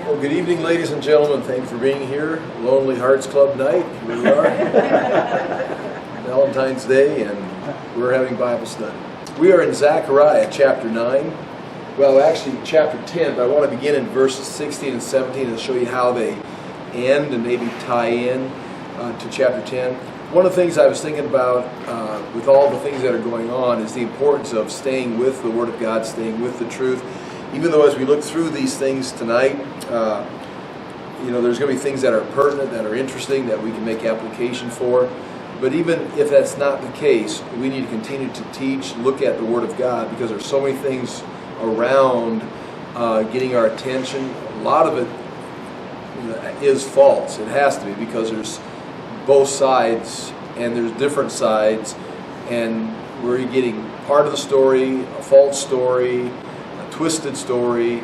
Well, good evening, ladies and gentlemen. Thank you for being here. Lonely Hearts Club night. Here we are. Valentine's Day, and we're having Bible study. We are in Zechariah chapter 9. Well, actually, chapter 10, but I want to begin in verses 16 and 17 and show you how they end and maybe tie in to chapter 10. One of the things I was thinking about with all the things that are going on is the importance of staying with the Word of God, staying with the truth. Even though as we look through these things tonight, there's going to be things that are pertinent, that are interesting, that we can make application for. But even if that's not the case, we need to continue to teach, look at the Word of God, because there's so many things around getting our attention. A lot of it is false. It has to be, because there's both sides, and there's different sides, and we're getting part of the story, a false story, twisted story.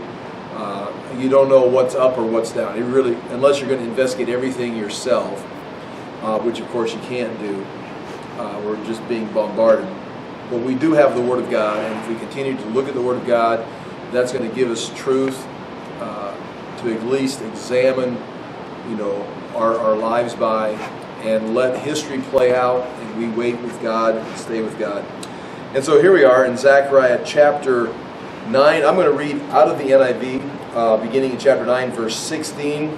You don't know what's up or what's down. You really, unless you're going to investigate everything yourself, which of course you can't do. We're just being bombarded. But we do have the Word of God, and if we continue to look at the Word of God, that's going to give us truth to at least examine, our lives by, and let history play out, and we wait with God and stay with God. And so here we are in Zechariah chapter 9. I'm going to read out of the NIV, beginning in chapter 9, verse 16,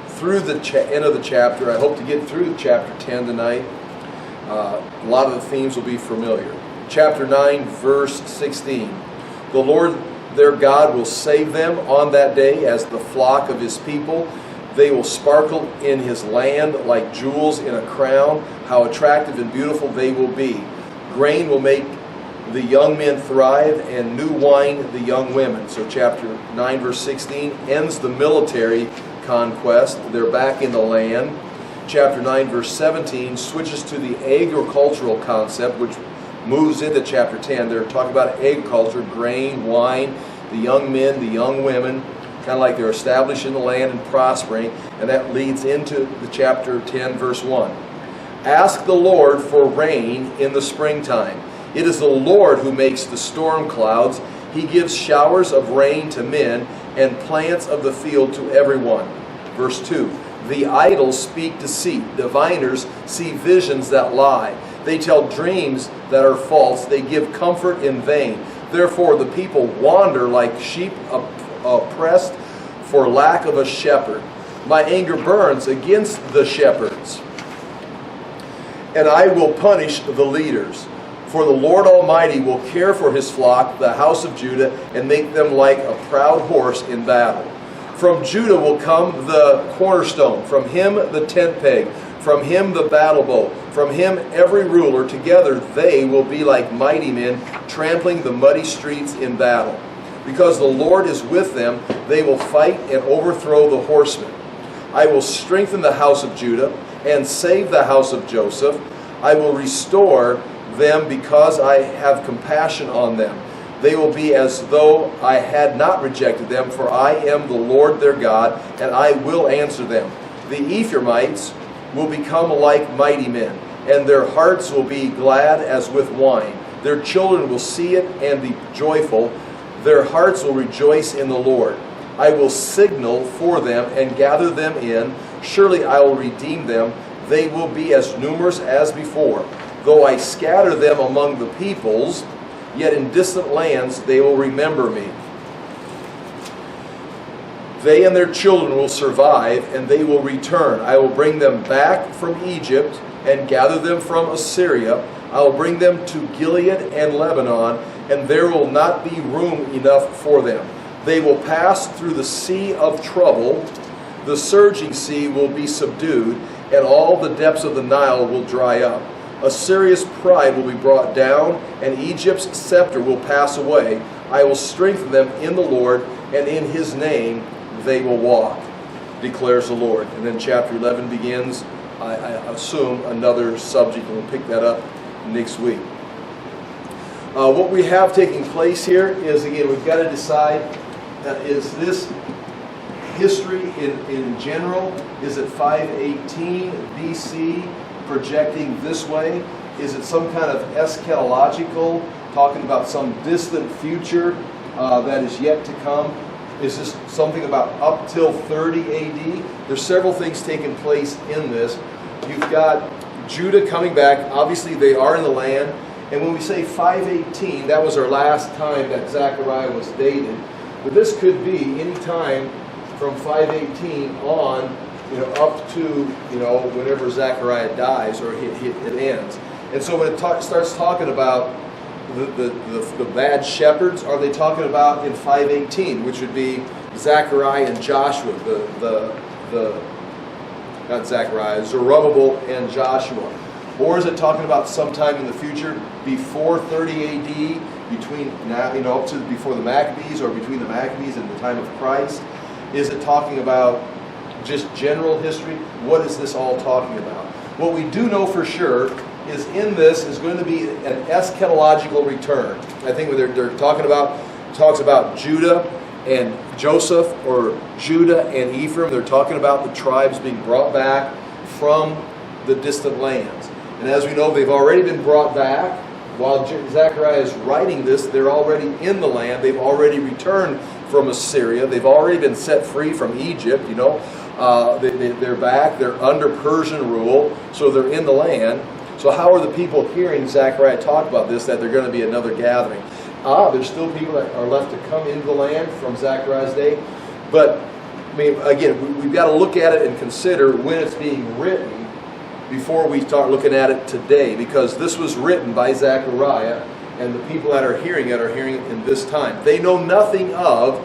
through the end of the chapter. I hope to get through chapter 10 tonight. A lot of the themes will be familiar. Chapter 9, verse 16. The Lord their God will save them on that day as the flock of His people. They will sparkle in His land like jewels in a crown. How attractive and beautiful they will be. Grain will make the young men thrive, and new wine the young women. So chapter 9 verse 16 ends the military conquest. They're back in the land. Chapter 9 verse 17 switches to the agricultural concept, which moves into chapter 10. They're talking about agriculture, grain, wine, the young men, the young women, kind of like they're established in the land and prospering, and that leads into the chapter 10 verse 1. Ask the Lord for rain in the springtime. It is the Lord who makes the storm clouds. He gives showers of rain to men and plants of the field to everyone. Verse 2. The idols speak deceit. Diviners see visions that lie. They tell dreams that are false. They give comfort in vain. Therefore the people wander like sheep oppressed for lack of a shepherd. My anger burns against the shepherds, and I will punish the leaders. For the Lord Almighty will care for His flock, the house of Judah, and make them like a proud horse in battle. From Judah will come the cornerstone, from him the tent peg, from him the battle bow, from him every ruler. Together they will be like mighty men, trampling the muddy streets in battle. Because the Lord is with them, they will fight and overthrow the horsemen. I will strengthen the house of Judah and save the house of Joseph. I will restore them because I have compassion on them. They will be as though I had not rejected them, for I am the Lord their God, and I will answer them. The Ephraimites will become like mighty men, and their hearts will be glad as with wine. Their children will see it and be joyful. Their hearts will rejoice in the Lord. I will signal for them and gather them in. Surely I will redeem them. They will be as numerous as before. Though I scatter them among the peoples, yet in distant lands they will remember me. They and their children will survive, and they will return. I will bring them back from Egypt and gather them from Assyria. I will bring them to Gilead and Lebanon, and there will not be room enough for them. They will pass through the sea of trouble. The surging sea will be subdued, and all the depths of the Nile will dry up. Assyria's pride will be brought down, and Egypt's scepter will pass away. I will strengthen them in the Lord, and in His name they will walk, declares the Lord. And then chapter 11 begins, I assume, another subject, and we'll pick that up next week. What we have taking place here is, again, we've got to decide, is this history in general? Is it 518 BC? Projecting this way? Is it some kind of eschatological, talking about some distant future that is yet to come? Is this something about up till 30 AD? There's several things taking place in this. You've got Judah coming back. Obviously, they are in the land. And when we say 518, that was our last time that Zechariah was dated. But this could be any time from 518 on, up to, whenever Zechariah dies or it ends. And so when it starts talking about the bad shepherds, are they talking about in 518, which would be Zechariah and Joshua, not Zechariah, Zerubbabel and Joshua? Or is it talking about sometime in the future, before 30 AD, between now, up to before the Maccabees, or between the Maccabees and the time of Christ? Is it talking about just general history? What is this all talking about? What we do know for sure is in this is going to be an eschatological return. I think what they're talking about talks about Judah and Joseph, or Judah and Ephraim. They're talking about the tribes being brought back from the distant lands. And as we know, they've already been brought back. While Zechariah is writing this, they're already in the land. They've already returned from Assyria. They've already been set free from Egypt, they're back. They're under Persian rule, so they're in the land. So how are the people hearing Zechariah talk about this, that they're going to be another gathering? There's still people that are left to come into the land from Zechariah's day. But, again, we've got to look at it and consider when it's being written before we start looking at it today, because this was written by Zechariah, and the people that are hearing it in this time. They know nothing of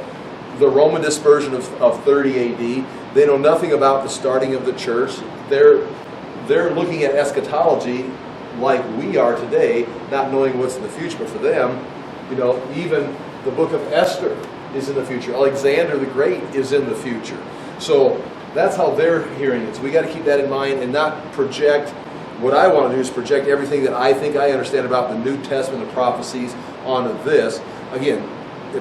the Roman dispersion of 30 AD. They know nothing about the starting of the church. They're looking at eschatology like we are today, not knowing what's in the future. But for them, even the book of Esther is in the future. Alexander the Great is in the future. So that's how they're hearing it. So we got to keep that in mind and not project. What I want to do is project everything that I think I understand about the New Testament and prophecies onto this. Again,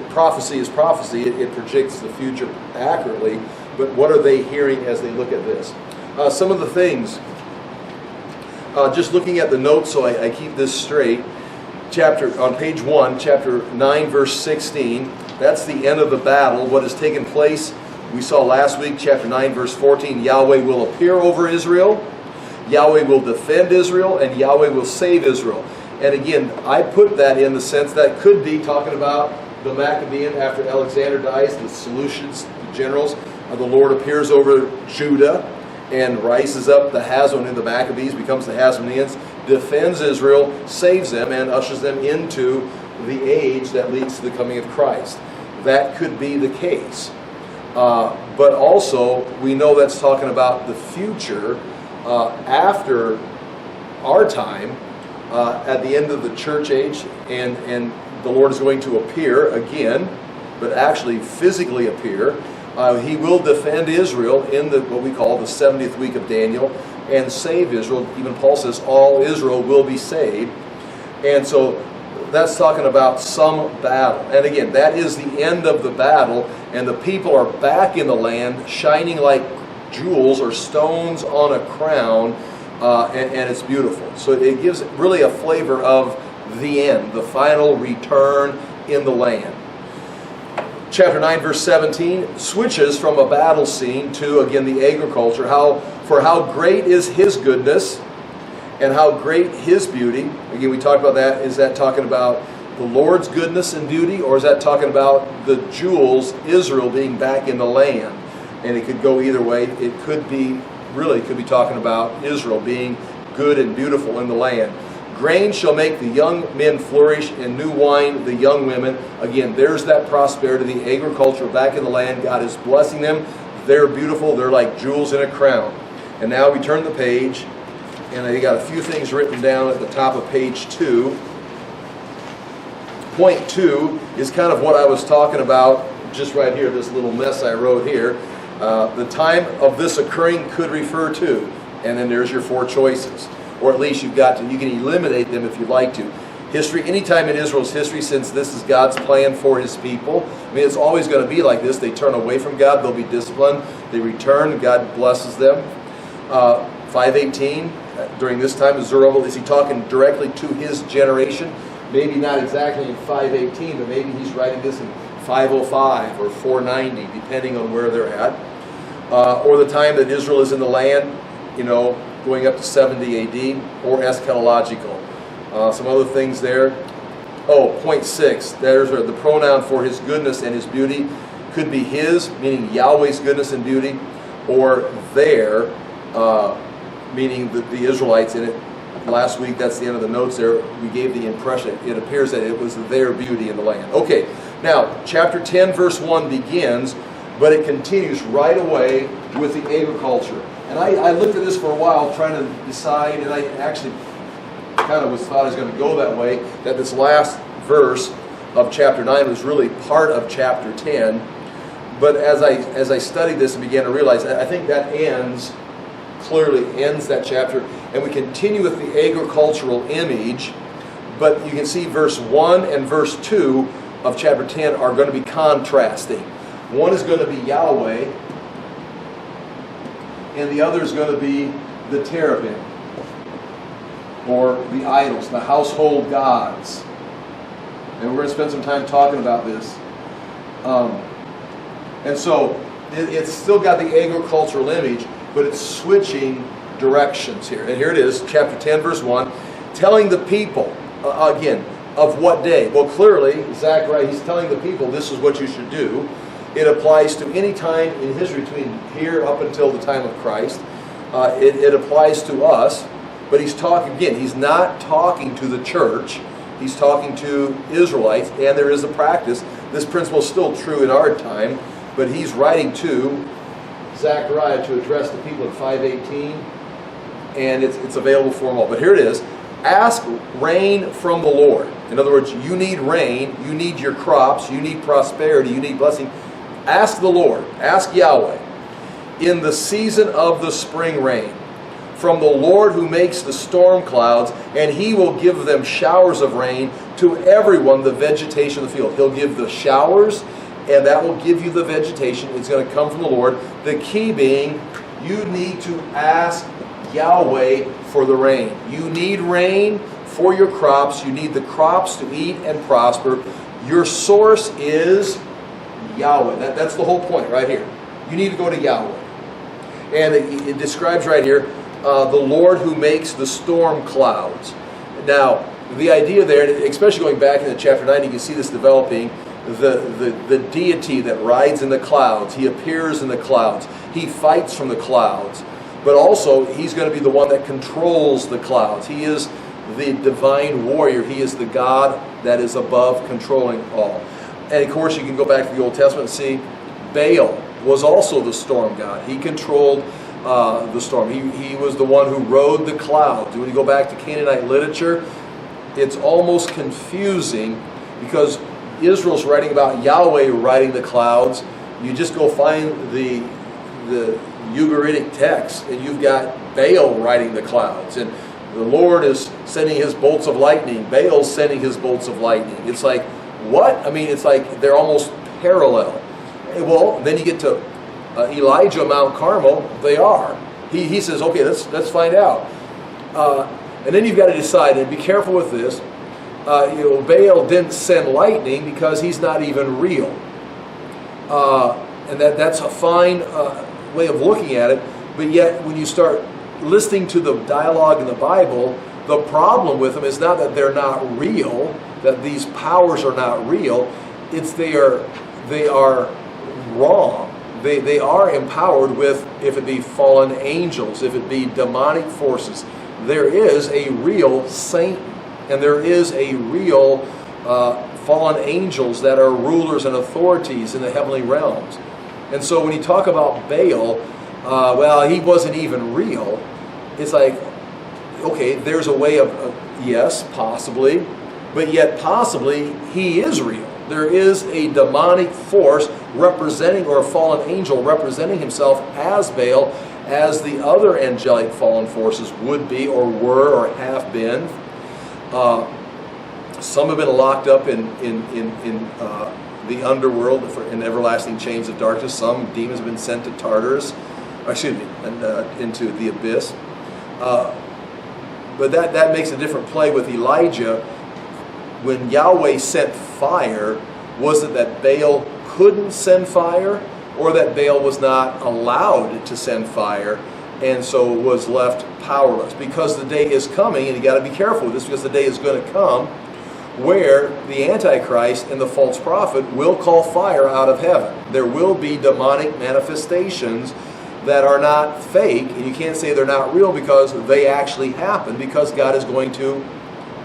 prophecy is prophecy. It projects the future accurately. But what are they hearing as they look at this? Some of the things, just looking at the notes so I keep this straight, on page 1, chapter 9, verse 16, that's the end of the battle. What has taken place, we saw last week, chapter 9, verse 14, Yahweh will appear over Israel, Yahweh will defend Israel, and Yahweh will save Israel. And again, I put that in the sense that could be talking about the Maccabean after Alexander dies, the Seleucids, the generals. The Lord appears over Judah and rises up the Hazon in the Maccabees, becomes the Hasmoneans, defends Israel, saves them, and ushers them into the age that leads to the coming of Christ. That could be the case. But also, we know that's talking about the future after our time, at the end of the church age, and the Lord is going to appear again, but actually physically appear. He will defend Israel in what we call the 70th week of Daniel and save Israel. Even Paul says all Israel will be saved. And so that's talking about some battle. And again, that is the end of the battle, and the people are back in the land, shining like jewels or stones on a crown, and it's beautiful. So it gives really a flavor of the end, the final return in the land. Chapter 9, verse 17 switches from a battle scene to, again, the agriculture. For how great is His goodness and how great His beauty. Again, we talked about that. Is that talking about the Lord's goodness and beauty, or is that talking about the jewels, Israel, being back in the land? And it could go either way. It could be talking about Israel being good and beautiful in the land. Grain shall make the young men flourish, and new wine the young women. Again, there's that prosperity, the agriculture back in the land. God is blessing them. They're beautiful. They're like jewels in a crown. And now we turn the page, and I got a few things written down at the top of page 2. Point 2 is kind of what I was talking about just right here, this little mess I wrote here. The time of this occurring could refer to, and then there's your 4 choices. Or at least you can eliminate them if you'd like to. History, anytime in Israel's history, since this is God's plan for His people, it's always going to be like this. They turn away from God, they'll be disciplined. They return, God blesses them. 518, during this time of Zerubbabel, is he talking directly to his generation? Maybe not exactly in 518, but maybe he's writing this in 505 or 490, depending on where they're at. Or the time that Israel is in the land, going up to 70 AD, or eschatological. Some other things there. Oh, point 6, there's the pronoun for his goodness and his beauty. Could be his, meaning Yahweh's goodness and beauty, or their, meaning the Israelites in it. Last week, that's the end of the notes there, we gave the impression, it appears that it was their beauty in the land. Okay, now, chapter 10, verse 1 begins, but it continues right away with the agriculture. And I looked at this for a while, trying to decide, and I actually kind of thought I was going to go that way, that this last verse of chapter 9 was really part of chapter 10. But as I studied this and began to realize, I think that clearly ends that chapter, and we continue with the agricultural image, but you can see verse 1 and verse 2 of chapter 10 are going to be contrasting. One is going to be Yahweh, and the other is going to be the cherubim, or the idols, the household gods. And we're going to spend some time talking about this. And so it's still got the agricultural image, but it's switching directions here. And here it is, chapter 10, verse 1, telling the people, again, of what day? Well, clearly, Zechariah, he's telling the people this is what you should do. It applies to any time in history between here up until the time of Christ. It applies to us, but he's talking, again, he's not talking to the church. He's talking to Israelites, and there is a practice. This principle is still true in our time, but he's writing to Zechariah to address the people in 518, and it's available for them all. But here it is. Ask rain from the Lord. In other words, you need rain, you need your crops, you need prosperity, you need blessing. Ask the Lord, ask Yahweh, in the season of the spring rain, from the Lord who makes the storm clouds, and he will give them showers of rain to everyone, the vegetation of the field. He'll give the showers, and that will give you the vegetation. It's going to come from the Lord. The key being, you need to ask Yahweh for the rain. You need rain for your crops. You need the crops to eat and prosper. Your source is Yahweh. That's the whole point right here. You need to go to Yahweh. And it describes right here, the Lord who makes the storm clouds. Now, the idea there, especially going back into chapter 9, you can see this developing, the deity that rides in the clouds. He appears in the clouds. He fights from the clouds. But also, he's going to be the one that controls the clouds. He is the divine warrior. He is the God that is above controlling all. And of course, you can go back to the Old Testament and see Baal was also the storm god. He controlled the storm. He was the one who rode the clouds. When you go back to Canaanite literature, it's almost confusing because Israel's writing about Yahweh riding the clouds. You just go find the Ugaritic text, and you've got Baal riding the clouds, and the Lord is sending his bolts of lightning. Baal's sending his bolts of lightning. It's like, what? I mean, it's like they're almost parallel. Well, then you get to Elijah, Mount Carmel. They are. He says, okay, let's find out. And then you've got to decide, and be careful with this. Baal didn't send lightning because he's not even real. And that's a fine way of looking at it. But yet, when you start listening to the dialogue in the Bible, the problem with them is not that they're not real, that these powers are not real. It's they are wrong. They are empowered with, if it be fallen angels, if it be demonic forces. There is a real Satan, and there is a real fallen angels that are rulers and authorities in the heavenly realms. And so when you talk about Baal, well, he wasn't even real. It's like, okay, there's a way of yes, possibly, but yet possibly he is real. There is a demonic force representing, or a fallen angel representing himself as Baal, as the other angelic fallen forces would be, or were, or have been. Some have been locked up in the underworld in everlasting chains of darkness. Some demons have been sent to Tartarus, into the abyss. But that makes a different play with Elijah. When Yahweh sent fire, Was it that Baal couldn't send fire, or that Baal was not allowed to send fire, and so was left powerless? Because the day is coming, and you got to be careful with this, because the day is going to come where the Antichrist and the false prophet will call fire out of heaven. There will be demonic manifestations that are not fake, and you can't say they're not real, because they actually happen, because God is going to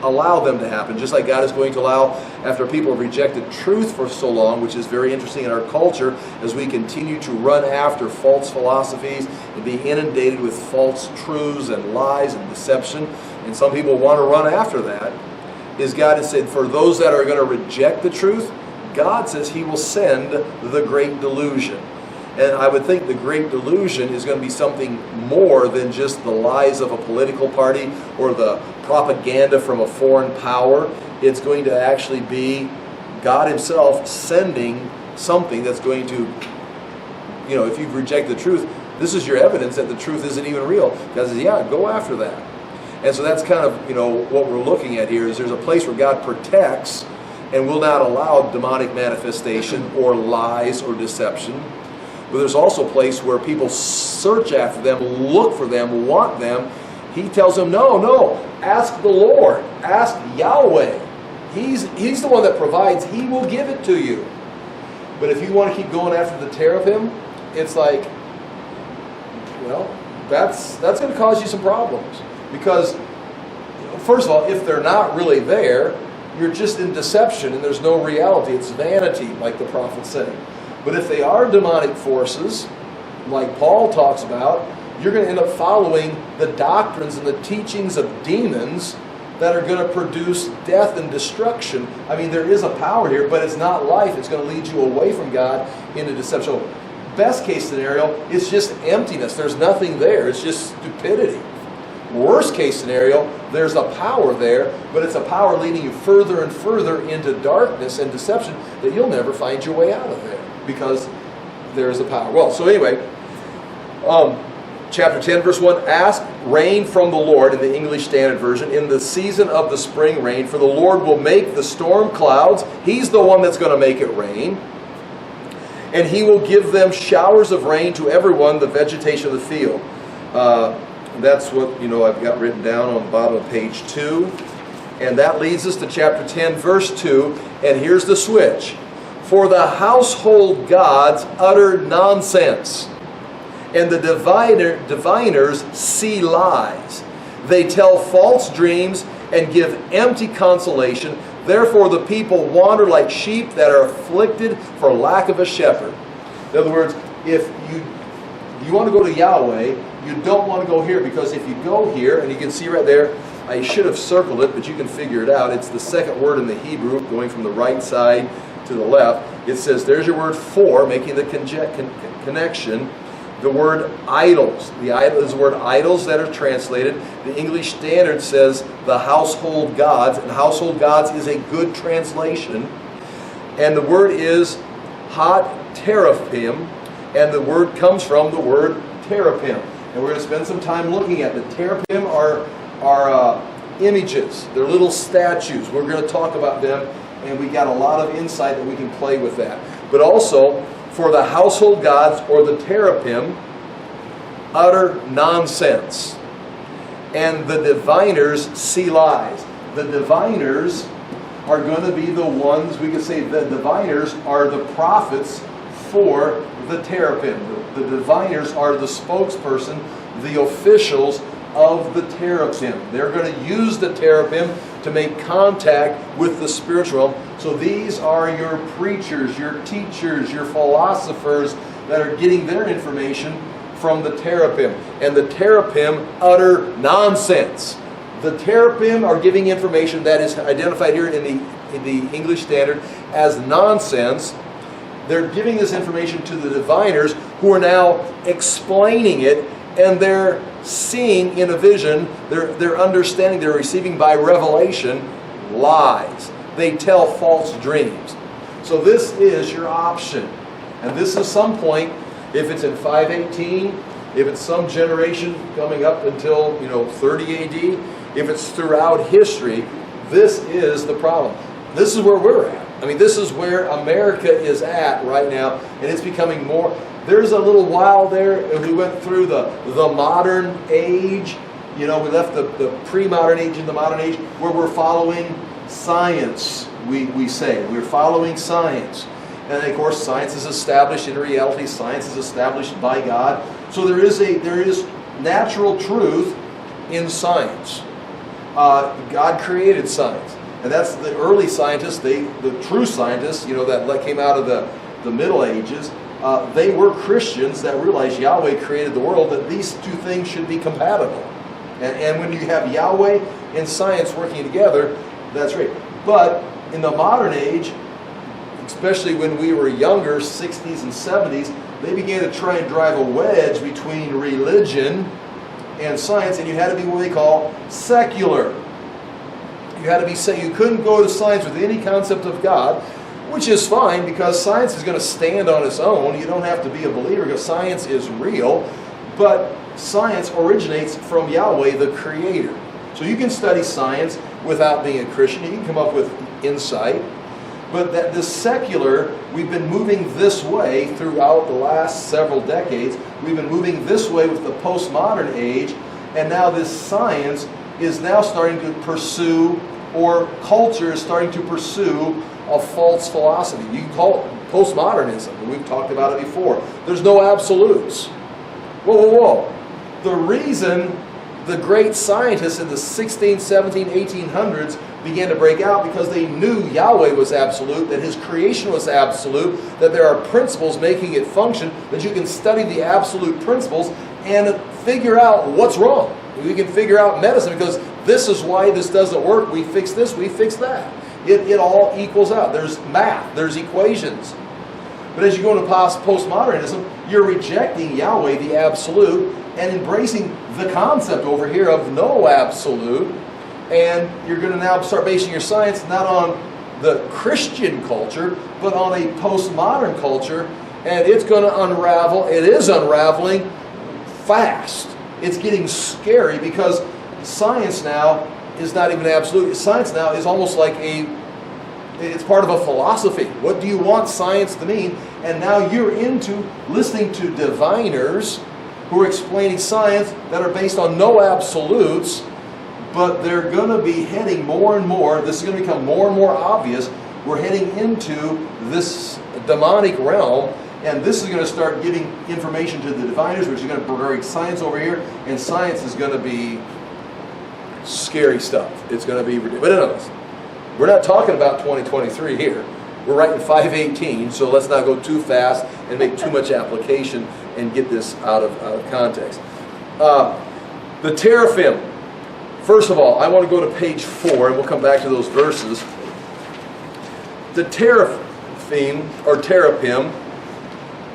allow them to happen. Just like God is going to allow, after people have rejected truth for so long, which is very interesting in our culture, as we continue to run after false philosophies and be inundated with false truths and lies and deception, and some people want to run after that, is God has said, for those that are going to reject the truth, God says He will send the great delusion. And I would think the great delusion is going to be something more than just the lies of a political party or the propaganda from a foreign power. It's going to actually be God Himself sending something that's going to, if you've rejected the truth, this is your evidence that the truth isn't even real. God says, yeah, go after that. And so that's kind of, what we're looking at here is there's a place where God protects and will not allow demonic manifestation or lies or deception. But there's also a place where people search after them, look for them, want them. He tells them, no, ask the Lord. Ask Yahweh. He's the one that provides. He will give it to you. But if you want to keep going after the teraphim, it's like, that's going to cause you some problems. Because, first of all, if they're not really there, you're just in deception and there's no reality. It's vanity, like the prophet said. But if they are demonic forces, like Paul talks about, you're going to end up following the doctrines and the teachings of demons that are going to produce death and destruction. I mean, there is a power here, but it's not life. It's going to lead you away from God into deception. So, best case scenario, it's just emptiness. There's nothing there. It's just stupidity. Worst case scenario, there's a power there, but it's a power leading you further and further into darkness and deception that you'll never find your way out of there, because there is a power. Well, so anyway, chapter 10, verse 1, ask rain from the Lord, in the English Standard Version, in the season of the spring rain, for the Lord will make the storm clouds. He's the one that's going to make it rain. And He will give them showers of rain to everyone, the vegetation of the field. That's what, I've got written down on the bottom of page 2. And that leads us to chapter 10, verse 2. And here's the switch. For the household gods utter nonsense, and the diviners see lies. They tell false dreams and give empty consolation. Therefore the people wander like sheep that are afflicted for lack of a shepherd. In other words, if you want to go to Yahweh, you don't want to go here, because if you go here, and you can see right there, I should have circled it, but you can figure it out. It's the second word in the Hebrew, going from the right side to the left. It says, there's your word for, making the connection. The word idols. Is the word idols that are translated. The English Standard says the household gods, and household gods is a good translation. And the word is hot teraphim, and the word comes from the word teraphim. And we're going to spend some time looking at the teraphim are images. They're little statues. We're going to talk about them, and we got a lot of insight that we can play with that. But also, for the household gods, or the teraphim, utter nonsense. And the diviners see lies. The diviners are going to be the ones, we could say the diviners are the prophets for the teraphim. The diviners are the spokesperson, the officials of the teraphim. They're going to use the teraphim to make contact with the spiritual realm. So these are your preachers, your teachers, your philosophers that are getting their information from the teraphim. And the teraphim utter nonsense. The teraphim are giving information that is identified here in the English Standard as nonsense. They're giving this information to the diviners, who are now explaining it, and they're seeing in a vision, they're understanding, they're receiving by revelation lies. They tell false dreams. So this is your option. And this is some point, if it's in 518, if it's some generation coming up until 30 AD, if it's throughout history, this is the problem. This is where we're at. I mean, this is where America is at right now, and it's becoming more. There's a little while there, and we went through the modern age. You know, we left the pre-modern age and the modern age, where we're following science, we say. We're following science. And of course, science is established in reality. Science is established by God. So there is natural truth in science. God created science. And that's the early scientists, the true scientists, you know, that came out of the Middle Ages. They were Christians that realized Yahweh created the world, that these two things should be compatible. And when you have Yahweh and science working together, that's great. But in the modern age, especially when we were younger, 60s and 70s, they began to try and drive a wedge between religion and science, and you had to be what they call secular. You had to be you couldn't go to science with any concept of God, which is fine because science is going to stand on its own. You don't have to be a believer because science is real, but science originates from Yahweh, the Creator. So you can study science without being a Christian. You can come up with insight. But that the secular, we've been moving this way throughout the last several decades. We've been moving this way with the postmodern age, and now this science is now starting to pursue, or culture is starting to pursue, a false philosophy. You can call it postmodernism, and we've talked about it before. There's no absolutes. Whoa. The reason the great scientists in the 16th, 17th, 1800s began to break out because they knew Yahweh was absolute, that His creation was absolute, that there are principles making it function, that you can study the absolute principles and figure out what's wrong. We can figure out medicine because this is why this doesn't work. We fix this, we fix that. It all equals out. There's math, there's equations. But as you go into postmodernism, you're rejecting Yahweh, the absolute, and embracing the concept over here of no absolute. And you're going to now start basing your science not on the Christian culture, but on a postmodern culture. And it's going to unravel. It is unraveling fast. It's getting scary because science now is not even absolute. Science now is almost like it's part of a philosophy. What do you want science to mean? And now you're into listening to diviners who are explaining science that are based on no absolutes, but they're going to be heading more and more. This is going to become more and more obvious. We're heading into this demonic realm, and this is going to start giving information to the diviners, which is going to bring science over here, and science is going to be scary stuff. It's going to be ridiculous. But anyways, we're not talking about 2023 here. We're writing 5:18, so let's not go too fast and make too much application and get this out of context. The teraphim. First of all, I want to go to page 4, and we'll come back to those verses. The teraphim, or teraphim,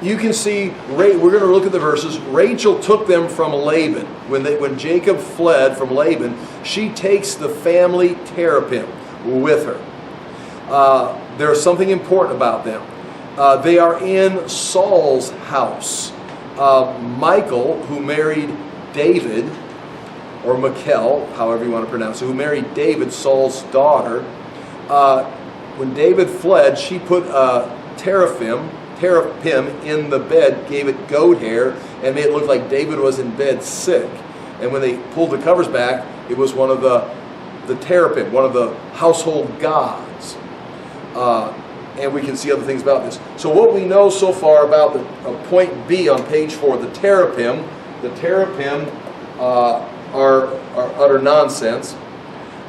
you can see, we're going to look at the verses. Rachel took them from Laban. When Jacob fled from Laban, she takes the family teraphim with her. There's something important about them. They are in Saul's house. Michal, who married David, or Michal, however you want to pronounce it, who married David, Saul's daughter. When David fled, she put teraphim in the bed, gave it goat hair, and made it look like David was in bed sick. And when they pulled the covers back, it was one of the teraphim, one of the household gods. And we can see other things about this. So what we know so far about point B on page 4, the teraphim are utter nonsense,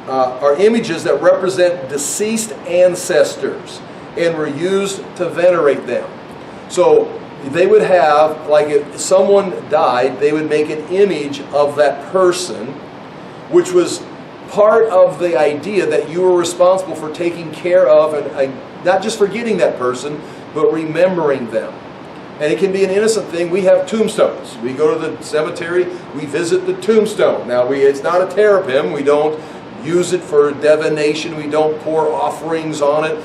are images that represent deceased ancestors and were used to venerate them. So they would have, like if someone died, they would make an image of that person, which was part of the idea that you were responsible for taking care of, and not just forgetting that person, but remembering them. And it can be an innocent thing. We have tombstones. We go to the cemetery, we visit the tombstone. Now, it's not a teraphim. We don't use it for divination. We don't pour offerings on it.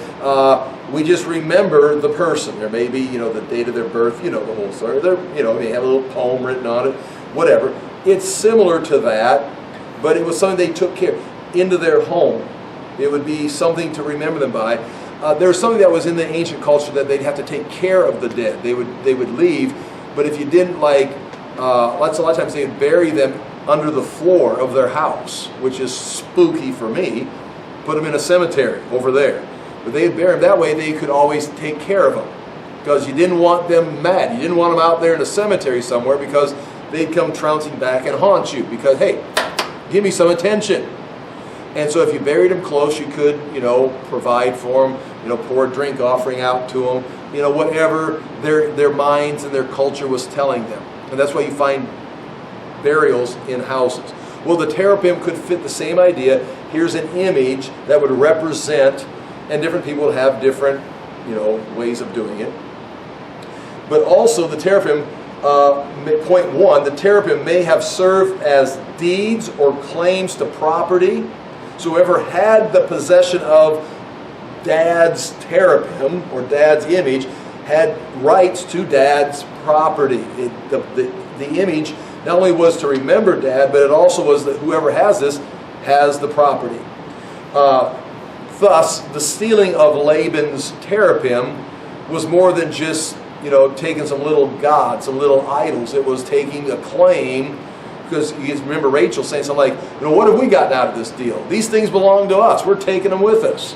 We just remember the person. There may be, the date of their birth, the whole story. They have a little poem written on it, whatever. It's similar to that, but it was something they took care into their home. It would be something to remember them by. there was something that was in the ancient culture that they'd have to take care of the dead. They would leave, but if you didn't lots of times they'd bury them under the floor of their house, which is spooky for me. Put them in a cemetery over there. But they'd bury them that way. They could always take care of them, because you didn't want them mad. You didn't want them out there in a cemetery somewhere, because they'd come trouncing back and haunt you because, hey, give me some attention. And so if you buried them close, you could, provide for them, pour a drink offering out to them, whatever their minds and their culture was telling them. And that's why you find burials in houses. Well, the teraphim could fit the same idea. Here's an image that would represent, and different people would have different, ways of doing it. But also the teraphim, point one, the teraphim may have served as deeds or claims to property. So whoever had the possession of Dad's teraphim or Dad's image had rights to Dad's property. The image not only was to remember Dad, but it also was that whoever has this has the property. Thus, the stealing of Laban's teraphim was more than just, taking some little gods, some little idols. It was taking a claim, because you remember Rachel saying something like, what have we gotten out of this deal? These things belong to us. We're taking them with us.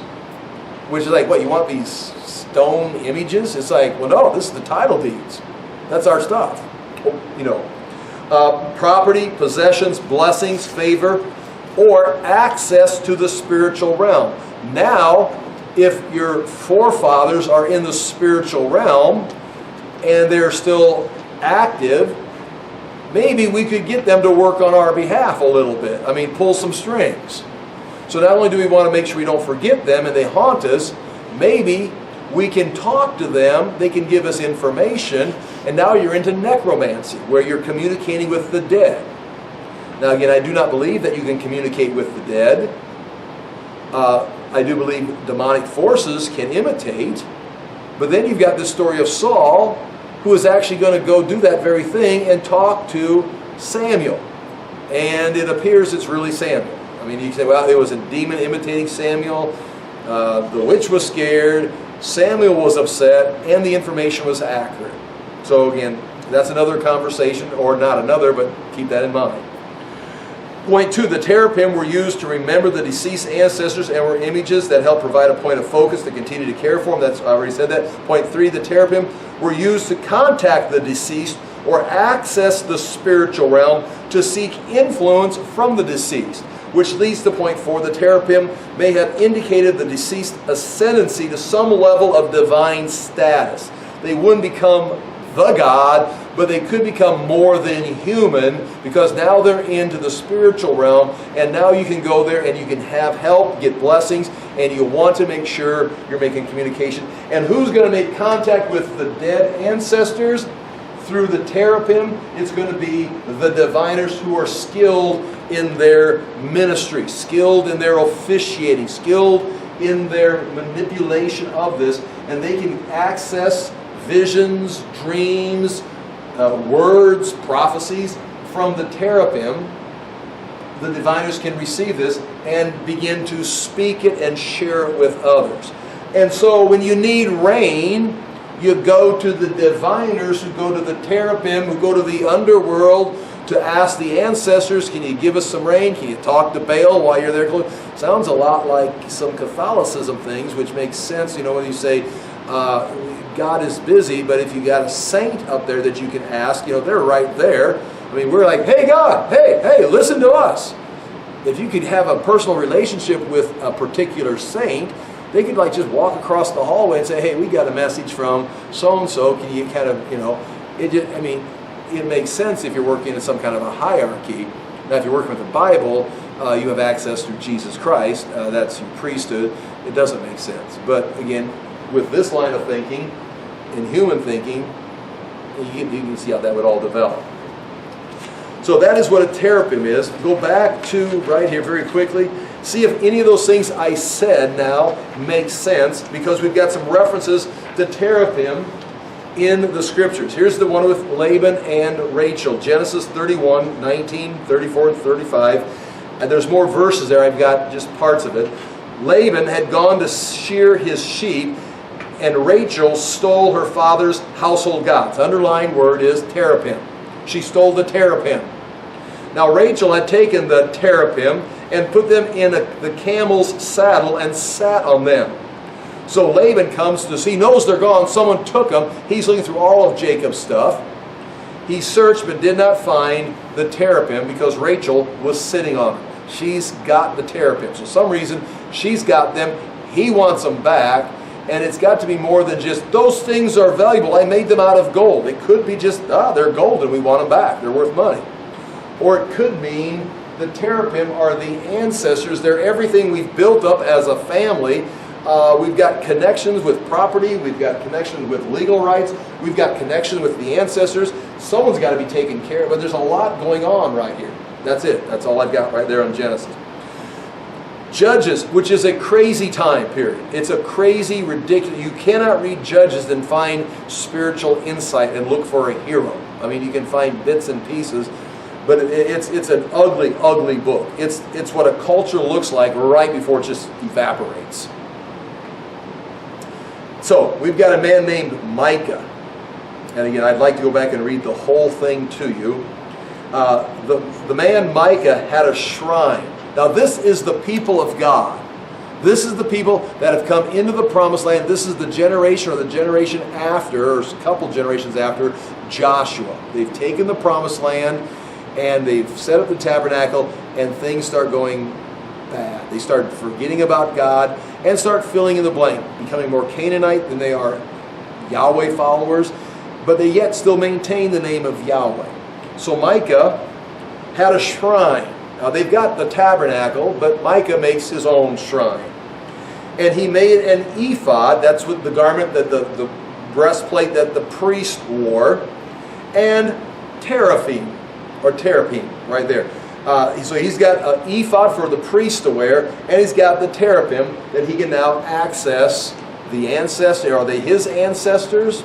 Which is like, what, you want these stone images? It's like, well, no, this is the title deeds. That's our stuff. Property, possessions, blessings, favor, or access to the spiritual realm. Now, if your forefathers are in the spiritual realm and they're still active, maybe we could get them to work on our behalf a little bit. Pull some strings. So not only do we want to make sure we don't forget them and they haunt us, maybe we can talk to them, they can give us information, and now you're into necromancy, where you're communicating with the dead. Now again, I do not believe that you can communicate with the dead. I do believe demonic forces can imitate, but then you've got this story of Saul, who is actually going to go do that very thing and talk to Samuel. And it appears it's really Samuel. You can say, well, it was a demon imitating Samuel. The witch was scared. Samuel was upset, and the information was accurate. So again, that's another conversation, or not another, but keep that in mind. Point two, the teraphim were used to remember the deceased ancestors and were images that help provide a point of focus to continue to care for them. I already said that. Point three, the teraphim were used to contact the deceased or access the spiritual realm to seek influence from the deceased. Which leads to point four, the teraphim may have indicated the deceased ascendancy to some level of divine status. They wouldn't become the God, but they could become more than human, because now they're into the spiritual realm, and now you can go there and you can have help, get blessings, and you want to make sure you're making communication. And who's going to make contact with the dead ancestors? Through the teraphim, it's going to be the diviners who are skilled in their ministry, skilled in their officiating, skilled in their manipulation of this, and they can access visions, dreams, words, prophecies from the teraphim. The diviners can receive this and begin to speak it and share it with others. And so when you need rain, you go to the diviners who go to the teraphim, who go to the underworld to ask the ancestors, can you give us some rain? Can you talk to Baal while you're there? Sounds a lot like some Catholicism things, which makes sense, when you say God is busy, but if you got a saint up there that you can ask, they're right there. We're like, hey God, hey, listen to us. If you could have a personal relationship with a particular saint, they could just walk across the hallway and say, hey, we got a message from so-and-so. Can you kind of, it makes sense if you're working in some kind of a hierarchy. Now, if you're working with the Bible, you have access through Jesus Christ. That's your priesthood. It doesn't make sense. But again, with this line of thinking, in human thinking, you can see how that would all develop. So that is what a teraphim is. Go back to right here very quickly. See if any of those things I said now make sense, because we've got some references to teraphim in the scriptures. Here's the one with Laban and Rachel. Genesis 31, 19, 34, and 35. And there's more verses there. I've got just parts of it. Laban had gone to shear his sheep, and Rachel stole her father's household gods. The underlined word is teraphim. She stole the teraphim. Now Rachel had taken the teraphim and put them in the camel's saddle and sat on them. So Laban comes to see, knows they're gone, someone took them. He's looking through all of Jacob's stuff. He searched but did not find the teraphim because Rachel was sitting on them. She's got the teraphim. So for some reason, she's got them. He wants them back. And it's got to be more than just, those things are valuable. I made them out of gold. It could be just, they're gold and we want them back. They're worth money. Or it could mean the teraphim are the ancestors. They're everything we've built up as a family. We've got connections with property. We've got connections with legal rights. We've got connections with the ancestors. Someone's got to be taken care of. But there's a lot going on right here. That's it. That's all I've got right there on Genesis. Judges, which is a crazy time period. It's a crazy, ridiculous. You cannot read Judges and find spiritual insight and look for a hero. I mean, you can find bits and pieces, but it's an ugly, ugly book. It's what a culture looks like right before it just evaporates. So, we've got a man named Micah. And again, I'd like to go back and read the whole thing to you. The man Micah had a shrine. Now this is the people of God. This is the people that have come into the promised land. This is the generation or the generation after, or a couple generations after Joshua. They've taken the promised land and they've set up the tabernacle and things start going bad. They start forgetting about God and start filling in the blank, becoming more Canaanite than they are Yahweh followers, but they yet still maintain the name of Yahweh. So Micah had a shrine. Now they've got the tabernacle, but Micah makes his own shrine. And he made an ephod, that's what the garment, that the breastplate that the priest wore, and teraphim, or terapim, right there. So he's got an ephod for the priest to wear, and he's got the teraphim that he can now access the ancestor. Are they his ancestors?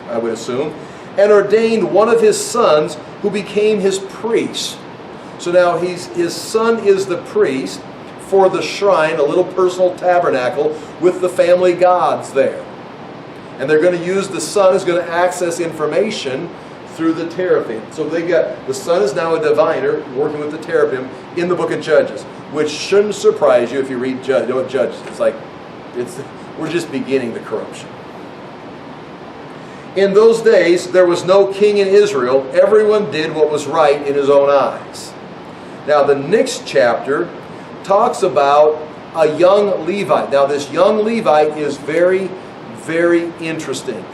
I would assume. And ordained one of his sons who became his priest. So now his son is the priest for the shrine, a little personal tabernacle with the family gods there. And they're going to use, the son is going to access information through the teraphim. So they got, the son is now a diviner working with the teraphim in the book of Judges, which shouldn't surprise you if you read Judges. It's like, we're just beginning the corruption. In those days, there was no king in Israel. Everyone did what was right in his own eyes. Now, the next chapter talks about a young Levite. Now, this young Levite is very, very interesting.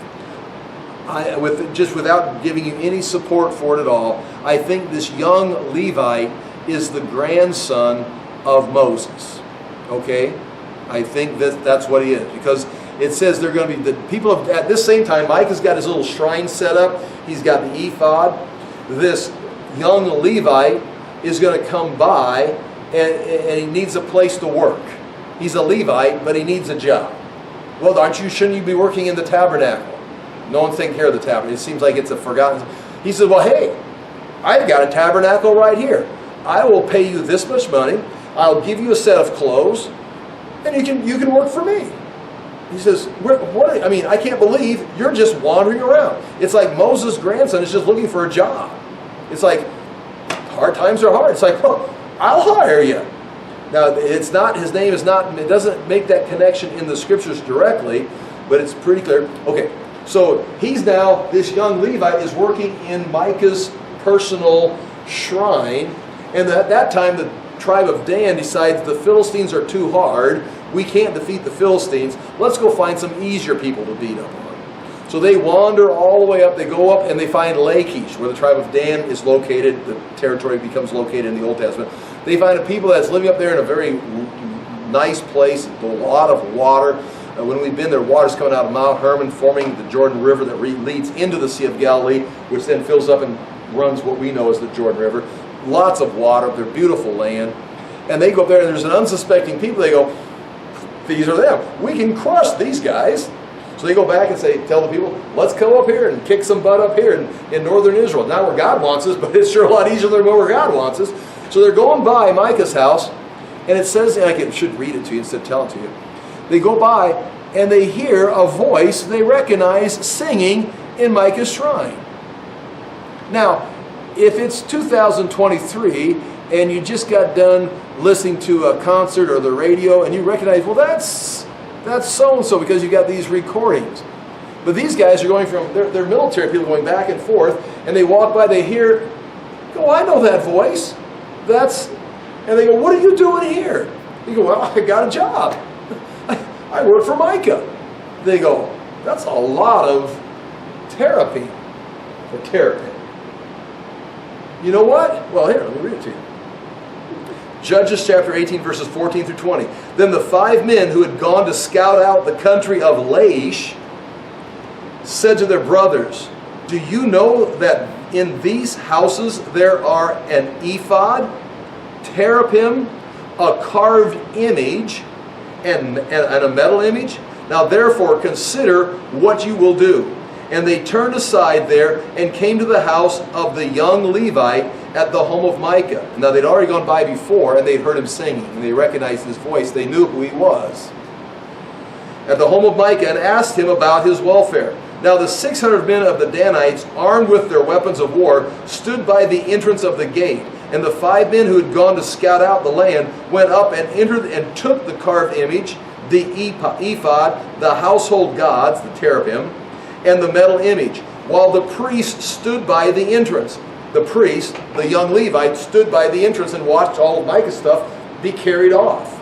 Without giving you any support for it at all, I think this young Levite is the grandson of Moses. Okay? I think that's what he is. Because it says they're going to be, the people of, at this same time, Micah's got his little shrine set up. He's got the ephod. This young Levite is going to come by and he needs a place to work. He's a Levite, but he needs a job. Well, shouldn't you be working in the tabernacle? No one's taking care of the tabernacle. It seems like it's a forgotten. He says, well, hey, I've got a tabernacle right here. I will pay you this much money. I'll give you a set of clothes, and you can work for me. He says, what? I mean, I can't believe you're just wandering around. It's like Moses' grandson is just looking for a job. It's like, hard times are hard. It's like, oh, I'll hire you. Now, it's not, his name is not, it doesn't make that connection in the scriptures directly, but it's pretty clear. Okay, so he's now, this young Levite is working in Micah's personal shrine, and at that time the tribe of Dan decides the Philistines are too hard, we can't defeat the Philistines, let's go find some easier people to beat up on. So they wander all the way up, they go up and they find Lachish, where the tribe of Dan is located, the territory becomes located in the Old Testament. They find a people that's living up there in a very nice place, a lot of water. When we've been there, water's coming out of Mount Hermon, forming the Jordan River that leads into the Sea of Galilee, which then fills up and runs what we know as the Jordan River. Lots of water, they're beautiful land. And they go up there and there's an unsuspecting people, they go, these are them. We can crush these guys. So they go back and tell the people, let's go up here and kick some butt up here in northern Israel. Not where God wants us, but it's sure a lot easier than where God wants us. So they're going by Micah's house, And it says, and I should read it to you instead of tell it to you. They go by and they hear a voice they recognize singing in Micah's shrine. Now, if it's 2023 and you just got done listening to a concert or the radio and you recognize, well, that's so-and-so because you got these recordings. But these guys are going from, they're military people going back and forth, and they walk by, they hear, oh, I know that voice. And they go, what are you doing here? You go, well, I got a job. I work for Micah. They go, that's a lot of terrapin for terrapin. You know what? Well, here, let me read it to you. Judges chapter 18, verses 14 through 20. Then the 5 men who had gone to scout out the country of Laish said to their brothers, do you know that in these houses there are an ephod, teraphim, a carved image, and a metal image? Now therefore consider what you will do. And they turned aside there and came to the house of the young Levite at the home of Micah. Now they'd already gone by before and they'd heard him singing and they recognized his voice. They knew who he was. At the home of Micah and asked him about his welfare. Now the 600 men of the Danites, armed with their weapons of war, stood by the entrance of the gate. And the 5 men who had gone to scout out the land went up and entered and took the carved image, the ephod, the household gods, the teraphim, and the metal image, while the priest stood by the entrance. The priest, the young Levite, stood by the entrance and watched all of Micah's stuff be carried off.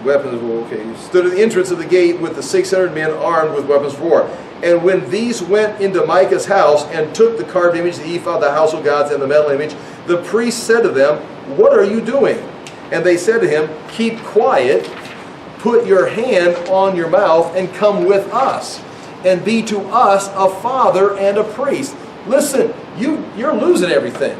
Weapons of war. Stood at the entrance of the gate with the 600 men armed with weapons of war. And when these went into Micah's house and took the carved image, the ephod, the household gods, and the metal image, the priest said to them, what are you doing? And they said to him, keep quiet, put your hand on your mouth, and come with us, and be to us a father and a priest. Listen, you're losing everything,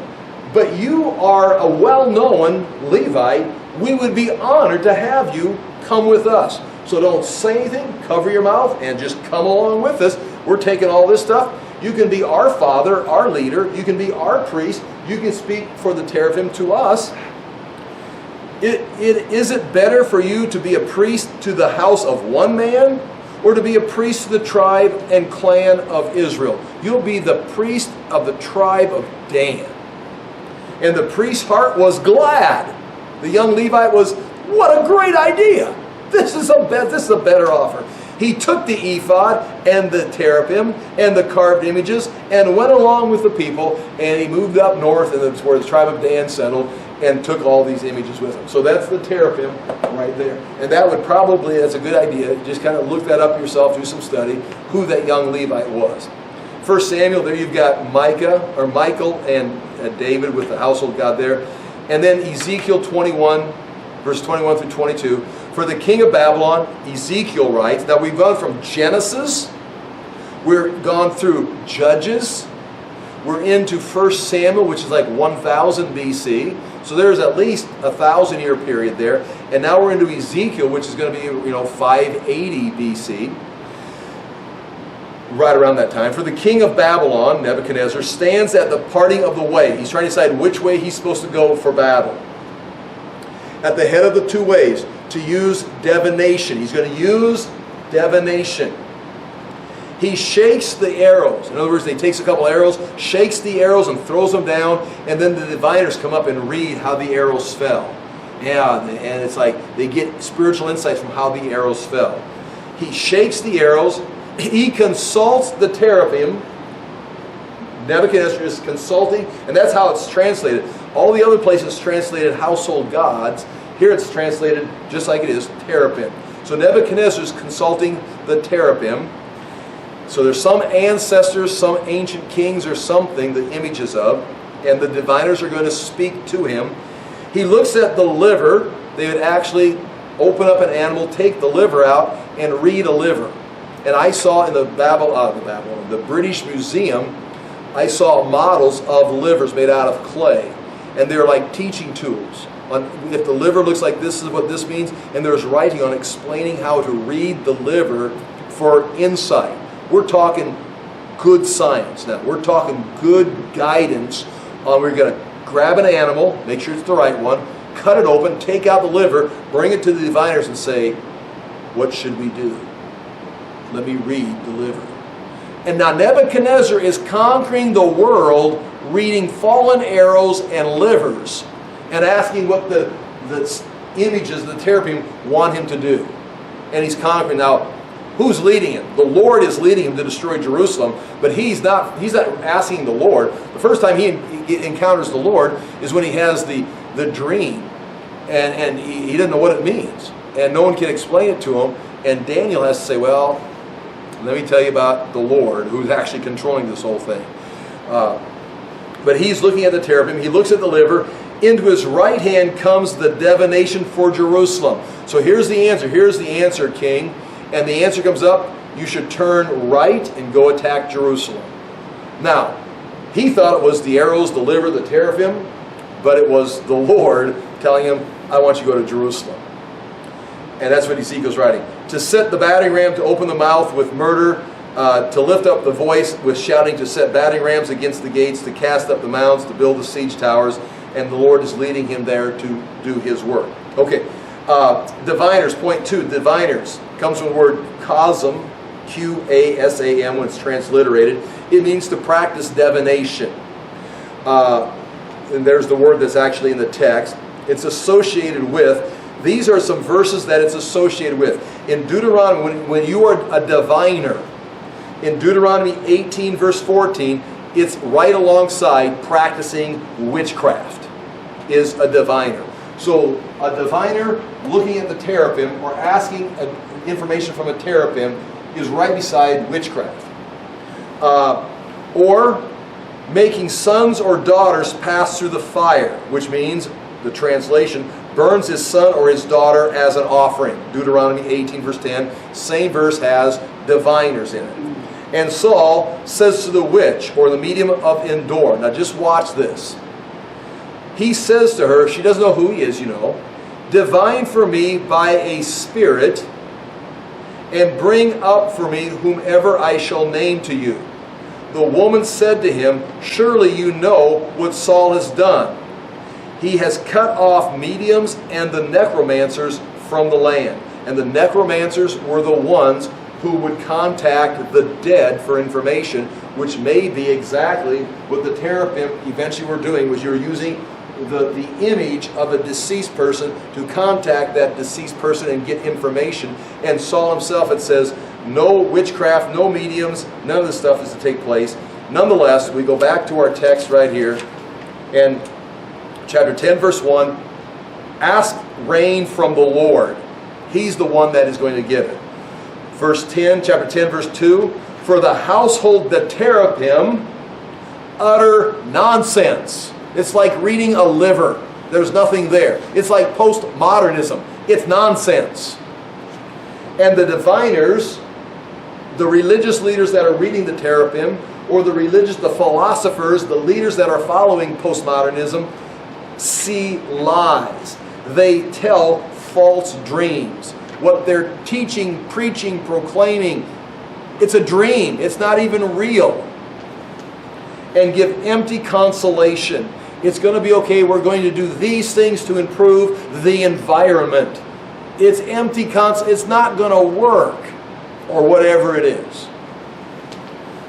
but you are a well-known Levite. We would be honored to have you come with us. So don't say anything, cover your mouth, and just come along with us. We're taking all this stuff. You can be our father, our leader. You can be our priest. You can speak for the teraphim to us. Is it better for you to be a priest to the house of one man, or to be a priest to the tribe and clan of Israel? You'll be the priest of the tribe of Dan. And the priest's heart was glad. The young Levite was, what a great idea! This is a better offer. He took the ephod and the teraphim and the carved images and went along with the people, and he moved up north, and that's where the tribe of Dan settled, and took all these images with him. So that's the teraphim right there. And that would probably, that's a good idea, just kind of look that up yourself, do some study, who that young Levite was. 1 Samuel, there you've got Michael and David with the household god there. And then Ezekiel 21, verse 21 through 22. For the king of Babylon, Ezekiel writes, now we've gone from Genesis, we've gone through Judges, we're into 1 Samuel, which is like 1000 BC. So there's at least a 1,000-year period there. And now we're into Ezekiel, which is going to be, 580 BC. Right around that time. For the king of Babylon, Nebuchadnezzar, stands at the parting of the way. He's trying to decide which way he's supposed to go for battle. At the head of the 2 ways, to use divination. He's going to use divination. He shakes the arrows. In other words, he takes a couple arrows, shakes the arrows and throws them down, and then the diviners come up and read how the arrows fell. Yeah, and it's like they get spiritual insights from how the arrows fell. He shakes the arrows. He consults the teraphim. Nebuchadnezzar is consulting, and that's how it's translated. All the other places translated household gods. Here it's translated just like it is, teraphim. So Nebuchadnezzar is consulting the teraphim. So there's some ancestors, some ancient kings or something, the images of, and the diviners are going to speak to him. He looks at the liver. They would actually open up an animal, take the liver out, and read a liver. And I saw in the British Museum, I saw models of livers made out of clay. And they're like teaching tools. If the liver looks like this is what this means, and there's writing on explaining how to read the liver for insight. We're talking good science. Now, we're talking good guidance on we're going to grab an animal, make sure it's the right one, cut it open, take out the liver, bring it to the diviners and say, what should we do? Let me read the liver. And now Nebuchadnezzar is conquering the world, reading fallen arrows and livers, and asking what the images, the teraphim, want him to do. And he's conquering. Now, who's leading him? The Lord is leading him to destroy Jerusalem, but he's not asking the Lord. The first time he encounters the Lord is when he has the dream, and he doesn't know what it means. And no one can explain it to him. And Daniel has to say, well, let me tell you about the Lord, who's actually controlling this whole thing. But he's looking at the teraphim. He looks at the liver. Into his right hand comes the divination for Jerusalem. So here's the answer. Here's the answer, king. And the answer comes up, you should turn right and go attack Jerusalem. Now, he thought it was the arrows, the liver, the teraphim, but it was the Lord telling him, I want you to go to Jerusalem. And that's what Ezekiel's writing. To set the battering ram, to open the mouth with murder, to lift up the voice with shouting, to set battering rams against the gates, to cast up the mounds, to build the siege towers. And the Lord is leading him there to do his work. Okay, diviners, point 2, diviners. Comes from the word qasam, Q-A-S-A-M, when it's transliterated. It means to practice divination. And there's the word that's actually in the text. It's associated with, these are some verses that it's associated with. In Deuteronomy, when you are a diviner, in Deuteronomy 18 verse 14, it's right alongside practicing witchcraft, is a diviner. So a diviner looking at the teraphim or asking information from a teraphim is right beside witchcraft. Or making sons or daughters pass through the fire, which means, the translation, burns his son or his daughter as an offering. Deuteronomy 18 verse 10, same verse has diviners in it. And Saul says to the witch, or the medium of Endor, now just watch this. He says to her, she doesn't know who he is, you know, divine for me by a spirit, and bring up for me whomever I shall name to you. The woman said to him, surely you know what Saul has done. He has cut off mediums and the necromancers from the land. And the necromancers were the ones who would contact the dead for information, which may be exactly what the teraphim eventually were doing, was you're using the image of a deceased person to contact that deceased person and get information. And Saul himself, it says, no witchcraft, no mediums, none of this stuff is to take place. Nonetheless, we go back to our text right here, and chapter 10, verse 1, ask rain from the Lord. He's the one that is going to give it. Verse 10, chapter 10, verse 2, for the household, the teraphim, utter nonsense. It's like reading a liver. There's nothing there. It's like postmodernism. It's nonsense. And the diviners, the religious leaders that are reading the teraphim, or the philosophers, the leaders that are following postmodernism, see lies. They tell false dreams. What they're teaching, preaching, proclaiming, it's a dream. It's not even real. And give empty consolation. It's going to be okay. We're going to do these things to improve the environment. It's empty it's not going to work, or whatever it is.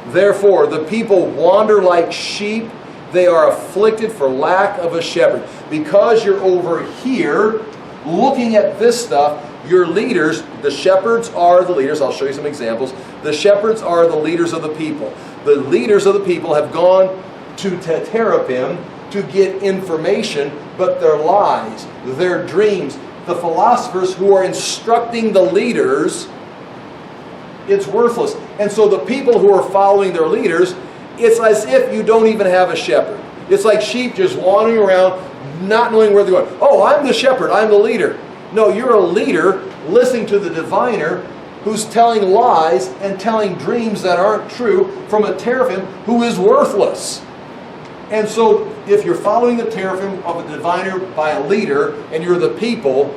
Therefore, the people wander like sheep. They are afflicted for lack of a shepherd. Because you're over here looking at this stuff, your leaders, the shepherds are the leaders. I'll show you some examples. The shepherds are the leaders of the people. The leaders of the people have gone to teraphim to get information, but their lies, their dreams, the philosophers who are instructing the leaders, it's worthless. And so the people who are following their leaders, it's as if you don't even have a shepherd. It's like sheep just wandering around, not knowing where they're going. Oh, I'm the shepherd, I'm the leader. No, you're a leader listening to the diviner who's telling lies and telling dreams that aren't true from a teraphim who is worthless. And so if you're following the teraphim of a diviner by a leader and you're the people,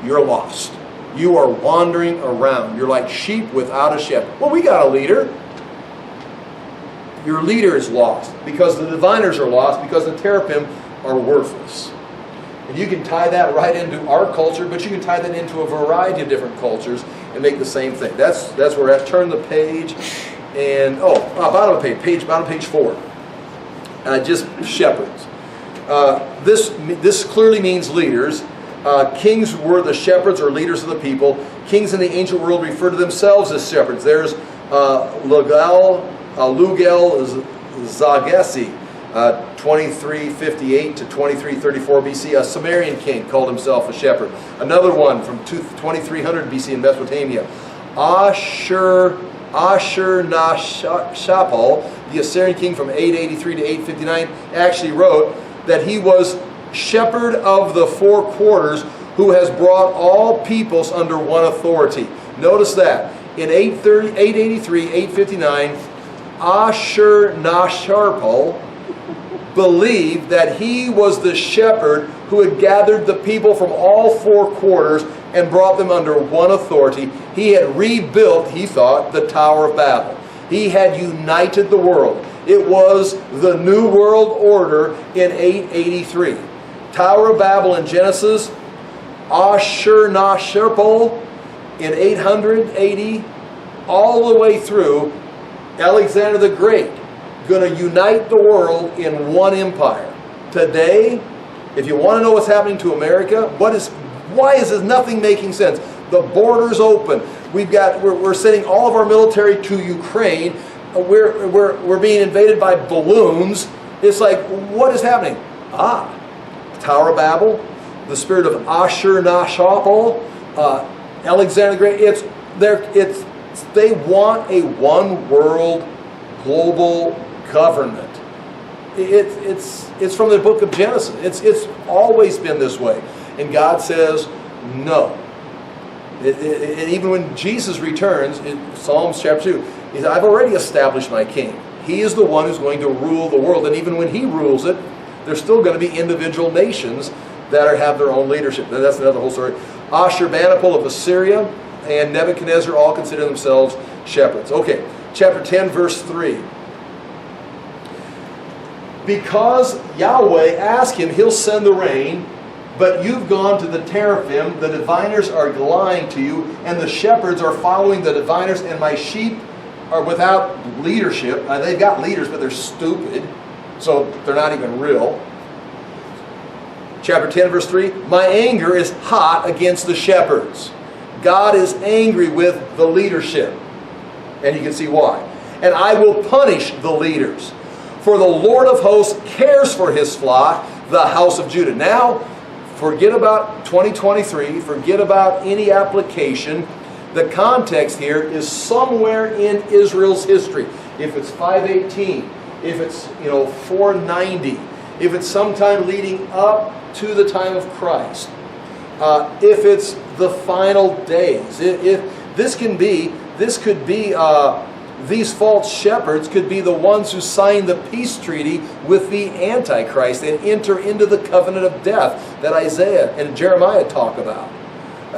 you're lost. You are wandering around. You're like sheep without a shepherd. Well, we got a leader. Your leader is lost because the diviners are lost because the teraphim are worthless. And you can tie that right into our culture, but you can tie that into a variety of different cultures and make the same thing. That's where we're at. Turn the page, and bottom of page 4. Just shepherds. This clearly means leaders. Kings were the shepherds or leaders of the people. Kings in the ancient world refer to themselves as shepherds. There's Lugel Zagesi, 2358 to 2334 BC. A Sumerian king called himself a shepherd. Another one from 2300 BC in Mesopotamia. Ashurnashirpal, the Assyrian king from 883 to 859, actually wrote that he was shepherd of the four quarters who has brought all peoples under one authority. Notice that. In 883, 859, Ashurnashirpal believed that he was the shepherd who had gathered the people from all four quarters and brought them under one authority. He had rebuilt, he thought, the Tower of Babel. He had united the world. It was the New World Order in 883. Tower of Babel in Genesis, Ashurnashirpal in 880, all the way through Alexander the Great, going to unite the world in one empire. Today, if you want to know what's happening to America, why is this nothing making sense? The border's open. We're sending all of our military to Ukraine. We're being invaded by balloons. It's like, what is happening? Tower of Babel, the spirit of Ashurnashirpal, Alexander the Great. They want a one world global government. It's from the book of Genesis. It's always been this way. And God says no. And even when Jesus returns in Psalms chapter 2, he says, I've already established my king. He is the one who's going to rule the world. And even when he rules it, there's still going to be individual nations that have their own leadership. And that's another whole story. Ashurbanipal of Assyria and Nebuchadnezzar all consider themselves shepherds. Okay, chapter 10, verse 3. Because Yahweh asked him, he'll send the rain, but you've gone to the teraphim, the diviners are lying to you, and the shepherds are following the diviners, and my sheep are without leadership. They've got leaders, but they're stupid, so they're not even real. Chapter 10, verse 3, my anger is hot against the shepherds. God is angry with the leadership, and you can see why. And I will punish the leaders. For the Lord of hosts cares for his flock, the house of Judah. Now, forget about 2023. Forget about any application. The context here is somewhere in Israel's history. If it's 518, if it's 490, if it's sometime leading up to the time of Christ, if it's the final days, these false shepherds could be the ones who sign the peace treaty with the Antichrist and enter into the covenant of death that Isaiah and Jeremiah talk about.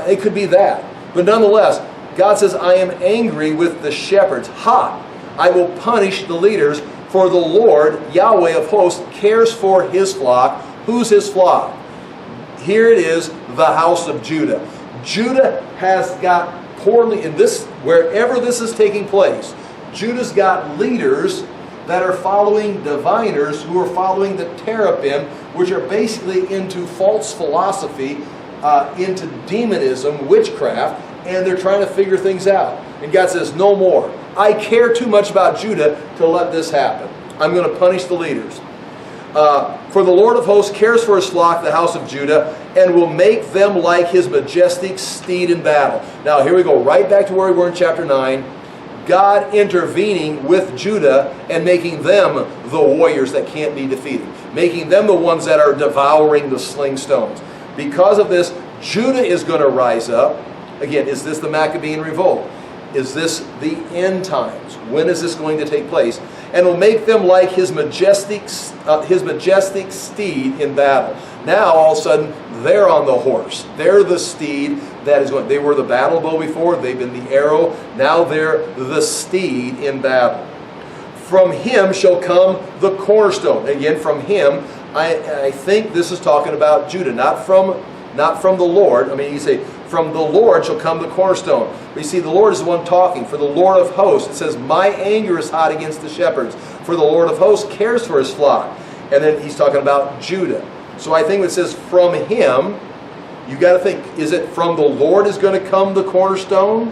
It could be that. But nonetheless, God says, I am angry with the shepherds. I will punish the leaders, for the Lord, Yahweh of hosts, cares for his flock. Who's his flock? Here it is, the house of Judah. Judah has got poorly, in this, wherever this is taking place, Judah's got leaders that are following diviners who are following the teraphim, which are basically into false philosophy, into demonism, witchcraft, and they're trying to figure things out. And God says, no more. I care too much about Judah to let this happen. I'm going to punish the leaders. For the Lord of hosts cares for his flock, the house of Judah, and will make them like his majestic steed in battle. Now here we go, right back to where we were in chapter 9. God intervening with Judah and making them the warriors that can't be defeated. Making them the ones that are devouring the sling stones. Because of this, Judah is going to rise up. Again, is this the Maccabean revolt? Is this the end times? When is this going to take place? And will make them like his majestic steed in battle. Now, all of a sudden, they're on the horse. They're the steed that is going. They were the battle bow before. They've been the arrow. Now they're the steed in battle. From him shall come the cornerstone. Again, from him, I think this is talking about Judah, not from the Lord. I mean, you say, from the Lord shall come the cornerstone. But you see, the Lord is the one talking. For the Lord of hosts, it says, my anger is hot against the shepherds. For the Lord of hosts cares for his flock. And then he's talking about Judah. So I think when it says from him, you got to think, is it from the Lord is going to come the cornerstone?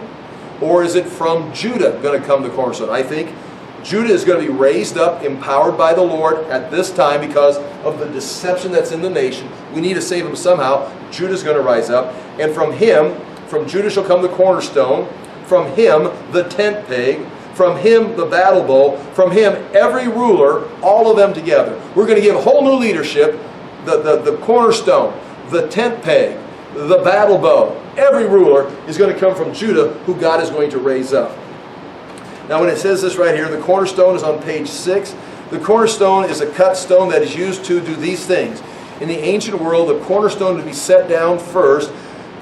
Or is it from Judah going to come the cornerstone? I think Judah is going to be raised up, empowered by the Lord at this time because of the deception that's in the nation. We need to save him somehow. Judah is going to rise up. And from him, from Judah shall come the cornerstone. From him, the tent peg. From him, the battle bow. From him, every ruler, all of them together. We're going to give whole new leadership, the cornerstone, the tent peg, the battle bow. Every ruler is going to come from Judah, who God is going to raise up. Now when it says this right here, the cornerstone is on page 6. The cornerstone is a cut stone that is used to do these things. In the ancient world, the cornerstone would be set down first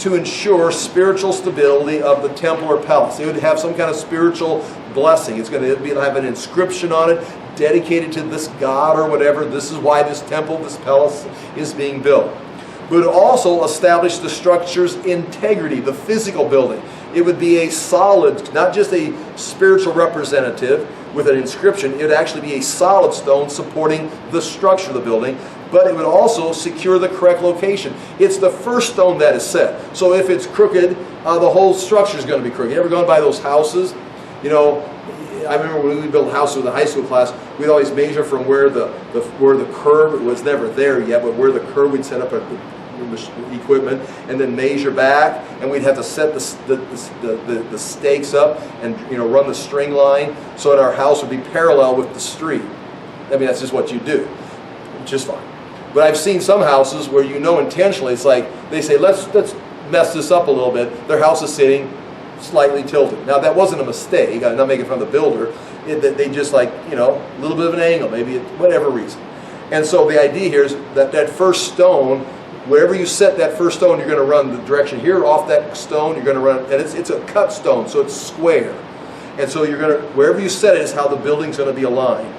to ensure spiritual stability of the temple or palace. It would have some kind of spiritual blessing. It's going to have an inscription on it dedicated to this god or whatever. This is why this temple, this palace is being built. But it would also establish the structure's integrity, the physical building. It would be a solid, not just a spiritual representative with an inscription. It would actually be a solid stone supporting the structure of the building, but it would also secure the correct location. It's the first stone that is set. So if it's crooked, the whole structure is going to be crooked. You ever gone by those houses? You know, I remember when we built houses with the high school class, we'd always measure from where the curb, it was never there yet, but where the curb, we'd set up equipment and then measure back, and we'd have to set the stakes up and run the string line so that our house would be parallel with the street. I mean, that's just what you do, just fine. But I've seen some houses where intentionally, it's like they say, let's mess this up a little bit. Their house is sitting slightly tilted. Now that wasn't a mistake. I'm not making fun of the builder. They just a little bit of an angle, maybe whatever reason. And so the idea here is that first stone, wherever you set that first stone, you're going to run the direction here off that stone. You're going to run, and it's a cut stone, so it's square. And so you're going to, wherever you set it is how the building's going to be aligned.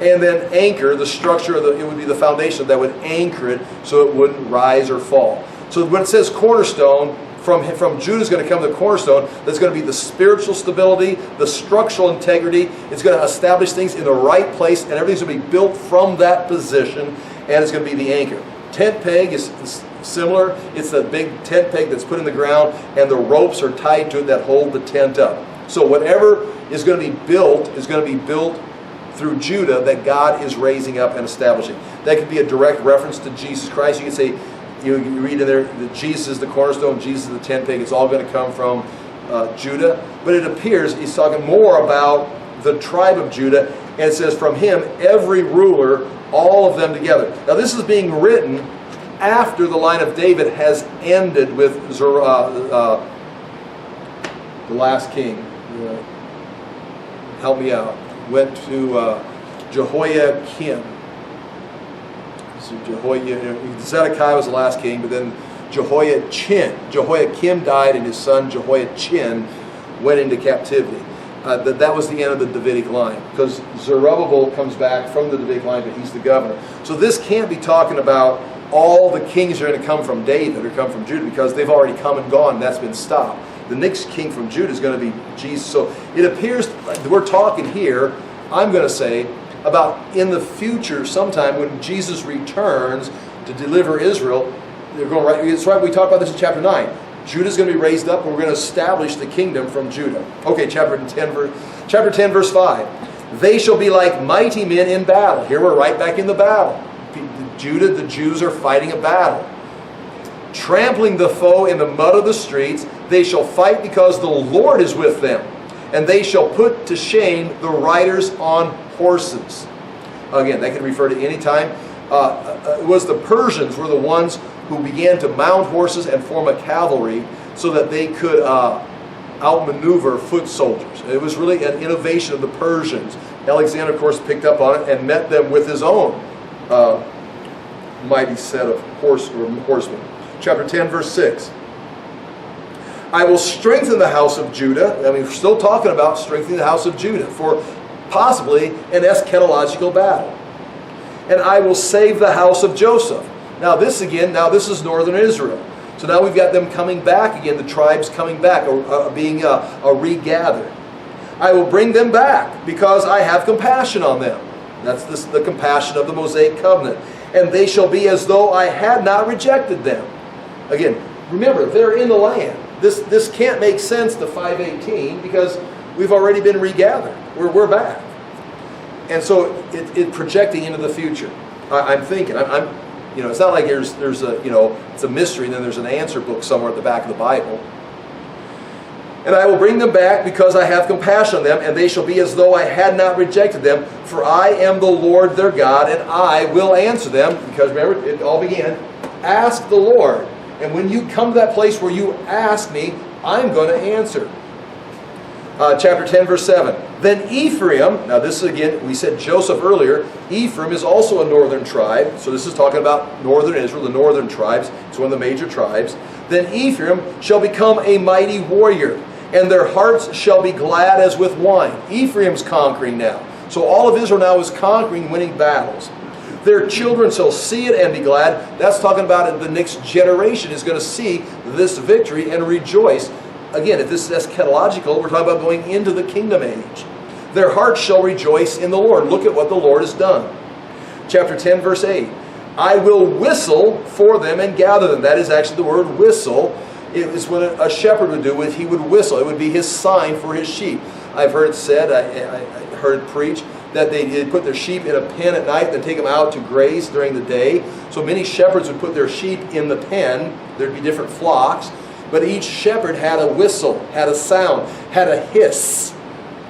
And then anchor, the structure, it would be the foundation that would anchor it so it wouldn't rise or fall. So when it says cornerstone, from Judah is going to come the cornerstone. That's going to be the spiritual stability, the structural integrity. It's going to establish things in the right place, and everything's going to be built from that position, and it's going to be the anchor. Tent peg is similar. It's the big tent peg that's put in the ground, and the ropes are tied to it that hold the tent up. So whatever is going to be built is going to be built through Judah that God is raising up and establishing. That could be a direct reference to Jesus Christ. You could say, you read in there that Jesus is the cornerstone, Jesus is the tent peg. It's all going to come from Judah. But it appears he's talking more about the tribe of Judah. And it says, from him, every ruler, all of them together. Now this is being written after the line of David has ended with the last king. Help me out. Went to Jehoiakim. So Zechariah was the last king, but then Jehoiakim died, and his son Jehoiachin went into captivity. That was the end of the Davidic line, because Zerubbabel comes back from the Davidic line, but he's the governor. So this can't be talking about all the kings are going to come from David or come from Judah, because they've already come and gone, and that's been stopped. The next king from Judah is going to be Jesus. So it appears we're talking here, I'm going to say, about in the future sometime when Jesus returns to deliver Israel. They're going right. It's right. We talked about this in chapter 9. Judah's going to be raised up, and we're going to establish the kingdom from Judah. Okay, chapter 10, verse 5. They shall be like mighty men in battle. Here we're right back in the battle. Judah, the Jews are fighting a battle. Trampling the foe in the mud of the streets, they shall fight because the Lord is with them, and they shall put to shame the riders on horses. Again, that can refer to any time. It was the Persians were the ones who began to mount horses and form a cavalry so that they could outmaneuver foot soldiers. It was really an innovation of the Persians. Alexander, of course, picked up on it and met them with his own mighty set of horsemen. Chapter 10, verse 6. I will strengthen the house of Judah. I mean, we're still talking about strengthening the house of Judah. For possibly an eschatological battle. And I will save the house of Joseph. Now this is northern Israel. So now we've got them coming back again, the tribes coming back, being regathered. I will bring them back because I have compassion on them. That's the compassion of the Mosaic covenant. And they shall be as though I had not rejected them. Again, remember, they're in the land. This can't make sense to 518 because we've already been regathered. We're back. And so it's projecting into the future. I'm thinking, it's not like there's it's a mystery and then there's an answer book somewhere at the back of the Bible. And I will bring them back because I have compassion on them, and they shall be as though I had not rejected them. For I am the Lord their God, and I will answer them. Because remember, it all began, ask the Lord. And when you come to that place where you ask me, I'm going to answer. Chapter 10, verse 7. Then Ephraim, now this is again, we said Joseph earlier. Ephraim is also a northern tribe. So this is talking about northern Israel, the northern tribes. It's one of the major tribes. Then Ephraim shall become a mighty warrior, and their hearts shall be glad as with wine. Ephraim's conquering now. So all of Israel now is conquering, winning battles. Their children shall see it and be glad. That's talking about the next generation is going to see this victory and rejoice. Again, if this is eschatological, we're talking about going into the kingdom age. Their hearts shall rejoice in the Lord. Look at what the Lord has done. Chapter 10, verse 8. I will whistle for them and gather them. That is actually the word whistle. It is what a shepherd would do. He would whistle. It would be his sign for his sheep. I've heard it said, I heard it preached, that they'd put their sheep in a pen at night, then take them out to graze during the day. So many shepherds would put their sheep in the pen. There'd be different flocks. But each shepherd had a whistle, had a sound, had a hiss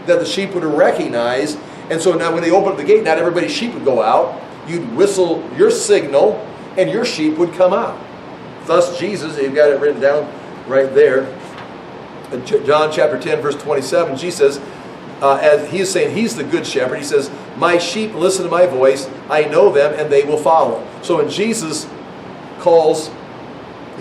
that the sheep would recognize. And so now when they opened up the gate, not everybody's sheep would go out. You'd whistle your signal, and your sheep would come out. Thus Jesus, you've got it written down right there. John chapter 10, verse 27, Jesus says, as he is saying he's the good shepherd, he says, my sheep listen to my voice, I know them, and they will follow. So when Jesus calls,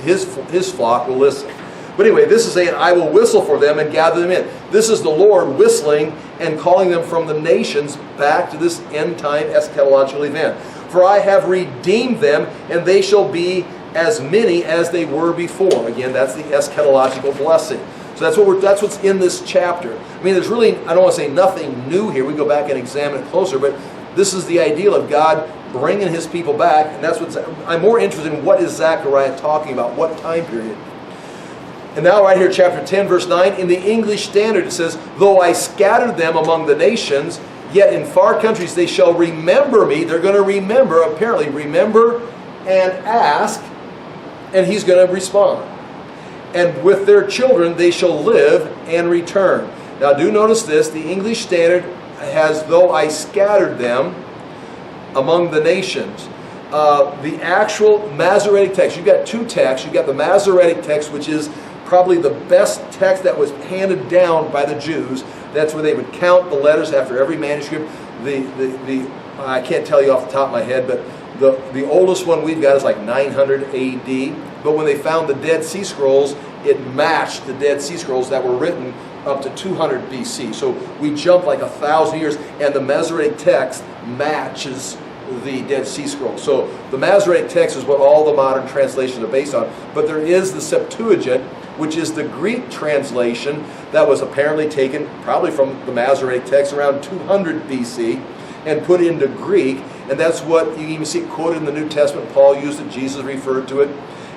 his flock will listen. But anyway, this is saying, I will whistle for them and gather them in. This is the Lord whistling and calling them from the nations back to this end time eschatological event. For I have redeemed them, and they shall be as many as they were before. Again, that's the eschatological blessing. So that's what's in this chapter. I mean, there's really, I don't want to say nothing new here. We go back and examine it closer, but this is the ideal of God bringing his people back, and that's what I'm more interested in. What is Zechariah talking about? What time period? And now right here, chapter 10, verse 9, in the English Standard it says, though I scattered them among the nations, yet in far countries they shall remember me. They're going to remember, apparently, remember and ask, and he's going to respond. And with their children they shall live and return. Now do notice this, the English Standard has, though I scattered them among the nations. The actual Masoretic text, you've got two texts. You've got the Masoretic text, which is probably the best text that was handed down by the Jews. That's where they would count the letters after every manuscript. I can't tell you off the top of my head, but the oldest one we've got is like 900 AD. But when they found the Dead Sea Scrolls, it matched the Dead Sea Scrolls that were written up to 200 BC. So we jump like 1,000 years, and the Masoretic text matches the Dead Sea Scrolls. So the Masoretic text is what all the modern translations are based on. But there is the Septuagint, which is the Greek translation that was apparently taken probably from the Masoretic text around 200 BC and put into Greek. And that's what you even see quoted in the New Testament. Paul used it, Jesus referred to it.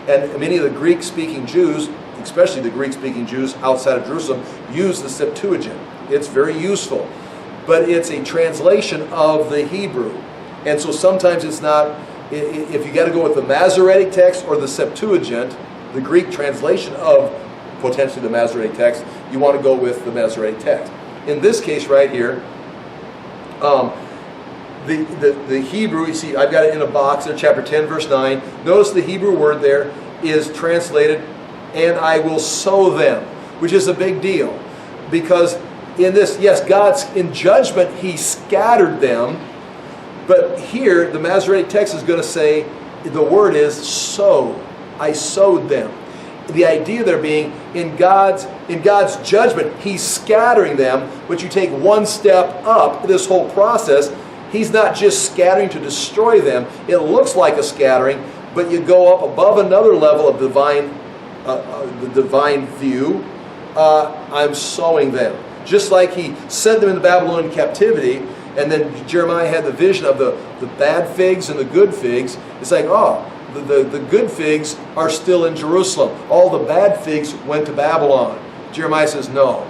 And many of the Greek-speaking Jews, especially the Greek-speaking Jews outside of Jerusalem, use the Septuagint. It's very useful. But it's a translation of the Hebrew. And so sometimes it's not, if you got to go with the Masoretic text or the Septuagint, the Greek translation of potentially the Masoretic text, you want to go with the Masoretic text. In this case right here, the Hebrew, you see, I've got it in a box there, chapter 10, verse 9. Notice the Hebrew word there is translated, and I will sow them, which is a big deal. Because in this, yes, God's in judgment, he scattered them. But here, the Masoretic text is going to say, the word is sow. I sowed them. the idea there being in God's judgment, He's scattering them, but you take one step up this whole process. He's not just scattering to destroy them. It looks like a scattering, but you go up above another level of the divine view. I'm sowing them. Just like He sent them into Babylonian captivity, and then Jeremiah had the vision of the bad figs and the good figs. It's like, the good figs are still in Jerusalem. All the bad figs went to Babylon. Jeremiah says, no.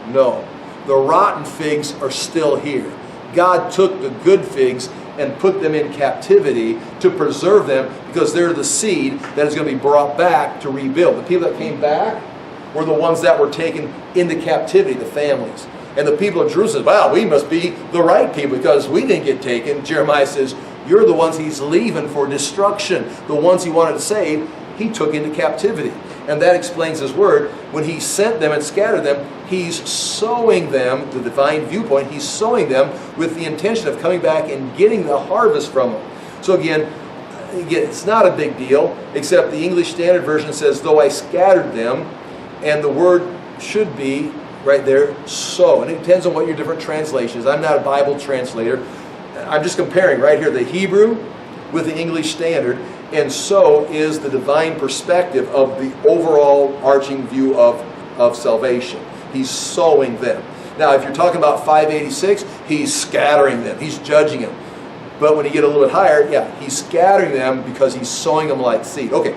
The rotten figs are still here. God took the good figs and put them in captivity to preserve them because they're the seed that is going to be brought back to rebuild. The people that came back were the ones that were taken into captivity, the families. And the people of Jerusalem, wow, we must be the right people because we didn't get taken. Jeremiah says, you're the ones He's leaving for destruction. The ones He wanted to save, He took into captivity. And that explains His word. When He sent them and scattered them, He's sowing them, the divine viewpoint, He's sowing them with the intention of coming back and getting the harvest from them. So again, it's not a big deal, except the English Standard Version says, though I scattered them, and the word should be right there, sow. And it depends on what your different translations. I'm not a Bible translator. I'm just comparing right here the Hebrew with the English Standard, and so is the divine perspective of the overall arching view of salvation. He's sowing them. Now, if you're talking about 586, He's scattering them. He's judging them. But when you get a little bit higher, yeah, He's scattering them because He's sowing them like seed. Okay.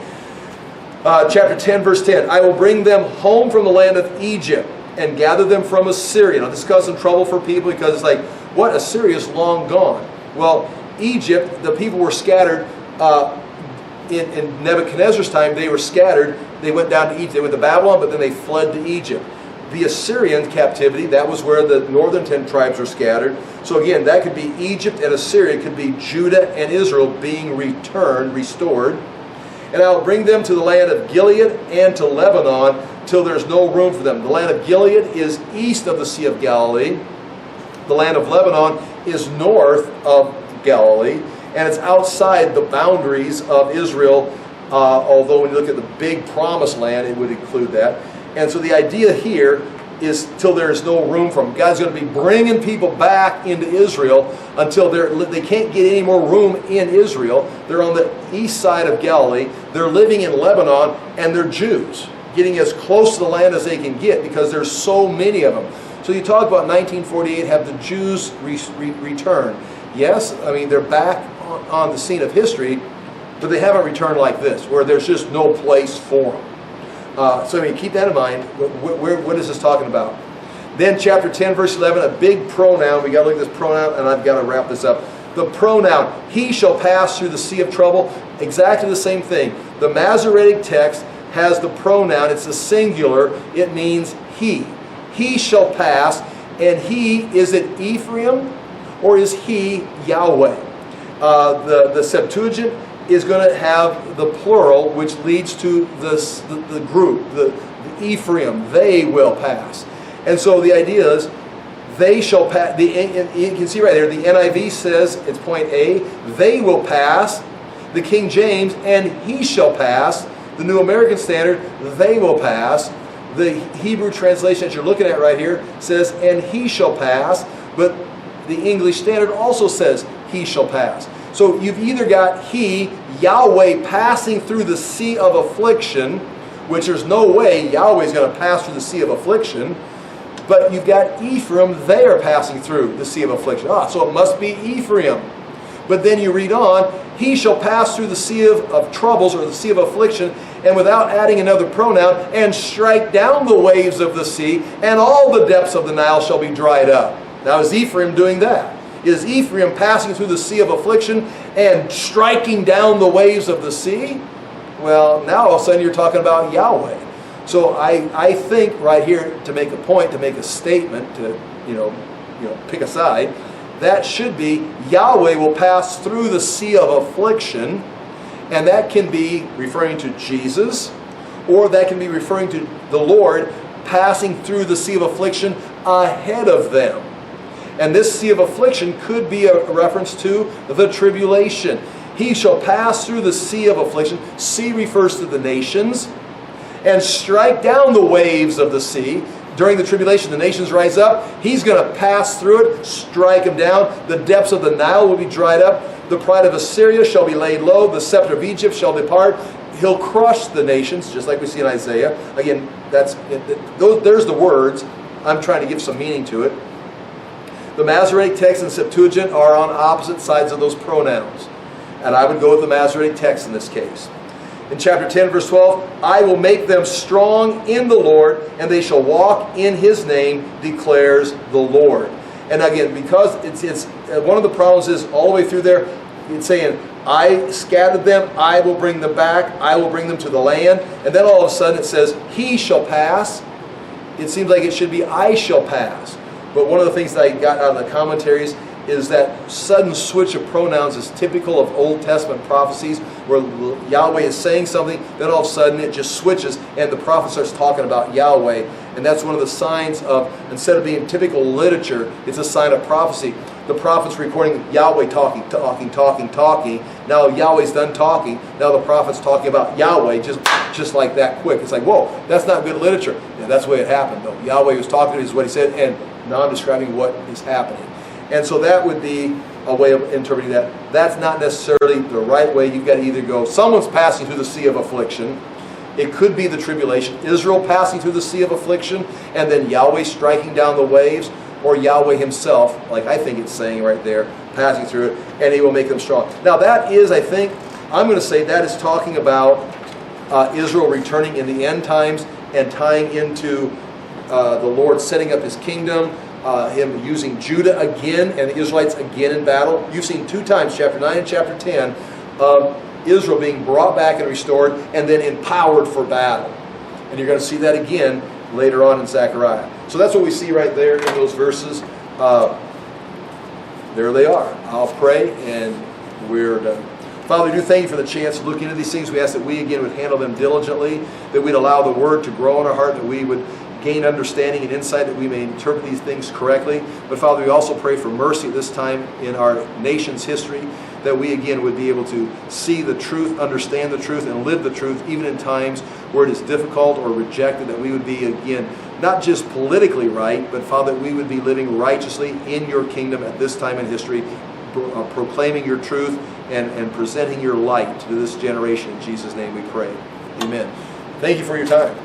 Chapter 10, verse 10. I will bring them home from the land of Egypt and gather them from Assyria. Now, this caused some trouble for people because it's like, what? Assyria's long gone. Well, Egypt, the people were scattered. In Nebuchadnezzar's time, they were scattered. They went down to Egypt. They went to Babylon, but then they fled to Egypt. The Assyrian captivity, that was where the northern 10 tribes were scattered. So again, that could be Egypt and Assyria. It could be Judah and Israel being restored. And I will bring them to the land of Gilead and to Lebanon till there's no room for them. The land of Gilead is east of the Sea of Galilee. The land of Lebanon is north of Galilee. And it's outside the boundaries of Israel, although when you look at the big promised land, it would include that. And so the idea here is till there is no room for them. God's going to be bringing people back into Israel until they can't get any more room in Israel. They're on the east side of Galilee. They're living in Lebanon, and they're Jews, getting as close to the land as they can get because there's so many of them. So you talk about 1948, have the Jews return. Yes, I mean, they're back on the scene of history, but they haven't returned like this, where there's just no place for them. So I mean, keep that in mind. What is this talking about? Then chapter 10, verse 11, a big pronoun. We got to look at this pronoun, and I've got to wrap this up. The pronoun, he shall pass through the sea of trouble. Exactly the same thing. The Masoretic text has the pronoun. It's a singular. It means he. He shall pass. And he, is it Ephraim or is he Yahweh? The Septuagint is going to have the plural, which leads to the group, the Ephraim. They will pass. And so the idea is, they shall pass. You can see right there, the NIV says, it's point A, they will pass. The King James, and he shall pass. The New American Standard, they will pass. The Hebrew translation that you're looking at right here says, and he shall pass. But the English Standard also says, he shall pass. So you've either got he, Yahweh, passing through the sea of affliction, which there's no way Yahweh is going to pass through the sea of affliction. But you've got Ephraim, they are passing through the sea of affliction. So it must be Ephraim. But then you read on, he shall pass through the sea of troubles, or the sea of affliction, and without adding another pronoun, and strike down the waves of the sea, and all the depths of the Nile shall be dried up. Now is Ephraim doing that? Is Ephraim passing through the sea of affliction and striking down the waves of the sea? Well, now all of a sudden you're talking about Yahweh. So I think right here, to make a point, to make a statement, to pick a side, that should be Yahweh will pass through the sea of affliction, and that can be referring to Jesus, or that can be referring to the Lord passing through the sea of affliction ahead of them. And this sea of affliction could be a reference to the tribulation. He shall pass through the sea of affliction. Sea refers to the nations. and strike down the waves of the sea. During the tribulation, the nations rise up. He's going to pass through it, strike them down. The depths of the Nile will be dried up. The pride of Assyria shall be laid low. The scepter of Egypt shall depart. He'll crush the nations, just like we see in Isaiah. Again, there's the words. I'm trying to give some meaning to it. The Masoretic text and Septuagint are on opposite sides of those pronouns. And I would go with the Masoretic text in this case. In chapter 10, verse 12, I will make them strong in the Lord, and they shall walk in His name, declares the Lord. And again, because it's one of the problems is all the way through there, it's saying, I scattered them, I will bring them back, I will bring them to the land. And then all of a sudden it says, He shall pass. It seems like it should be, I shall pass. But one of the things that I got out of the commentaries is that sudden switch of pronouns is typical of Old Testament prophecies where Yahweh is saying something, then all of a sudden it just switches and the prophet starts talking about Yahweh. And that's one of the signs of, instead of being typical literature, it's a sign of prophecy. The prophet's recording Yahweh talking. Now Yahweh's done talking. Now the prophet's talking about Yahweh just like that quick. It's like, whoa, that's not good literature. Yeah, that's the way it happened though. Yahweh was talking to me, is what he said, and now I'm describing what is happening. And so that would be a way of interpreting that. That's not necessarily the right way. You've got to either go, someone's passing through the sea of affliction. It could be the tribulation. Israel passing through the sea of affliction, and then Yahweh striking down the waves, or Yahweh Himself, like I think it's saying right there, passing through it, and He will make them strong. Now that is, I think, I'm going to say that is talking about Israel returning in the end times and tying into the Lord setting up His kingdom, Him using Judah again and the Israelites again in battle. You've seen two times, chapter 9 and chapter 10, of Israel being brought back and restored and then empowered for battle. And you're going to see that again later on in Zechariah. So that's what we see right there in those verses. There they are. I'll pray and we're done. Father, we do thank You for the chance to look into these things. We ask that we again would handle them diligently, that we'd allow the Word to grow in our heart, that we would gain understanding and insight, that we may interpret these things correctly. But Father, we also pray for mercy at this time in our nation's history, that we again would be able to see the truth, understand the truth, and live the truth, even in times where it is difficult or rejected, that we would be again not just politically right, but Father, that we would be living righteously in Your kingdom at this time in history, proclaiming Your truth and presenting Your light to this generation. In Jesus' name we pray. Amen. Thank you for your time.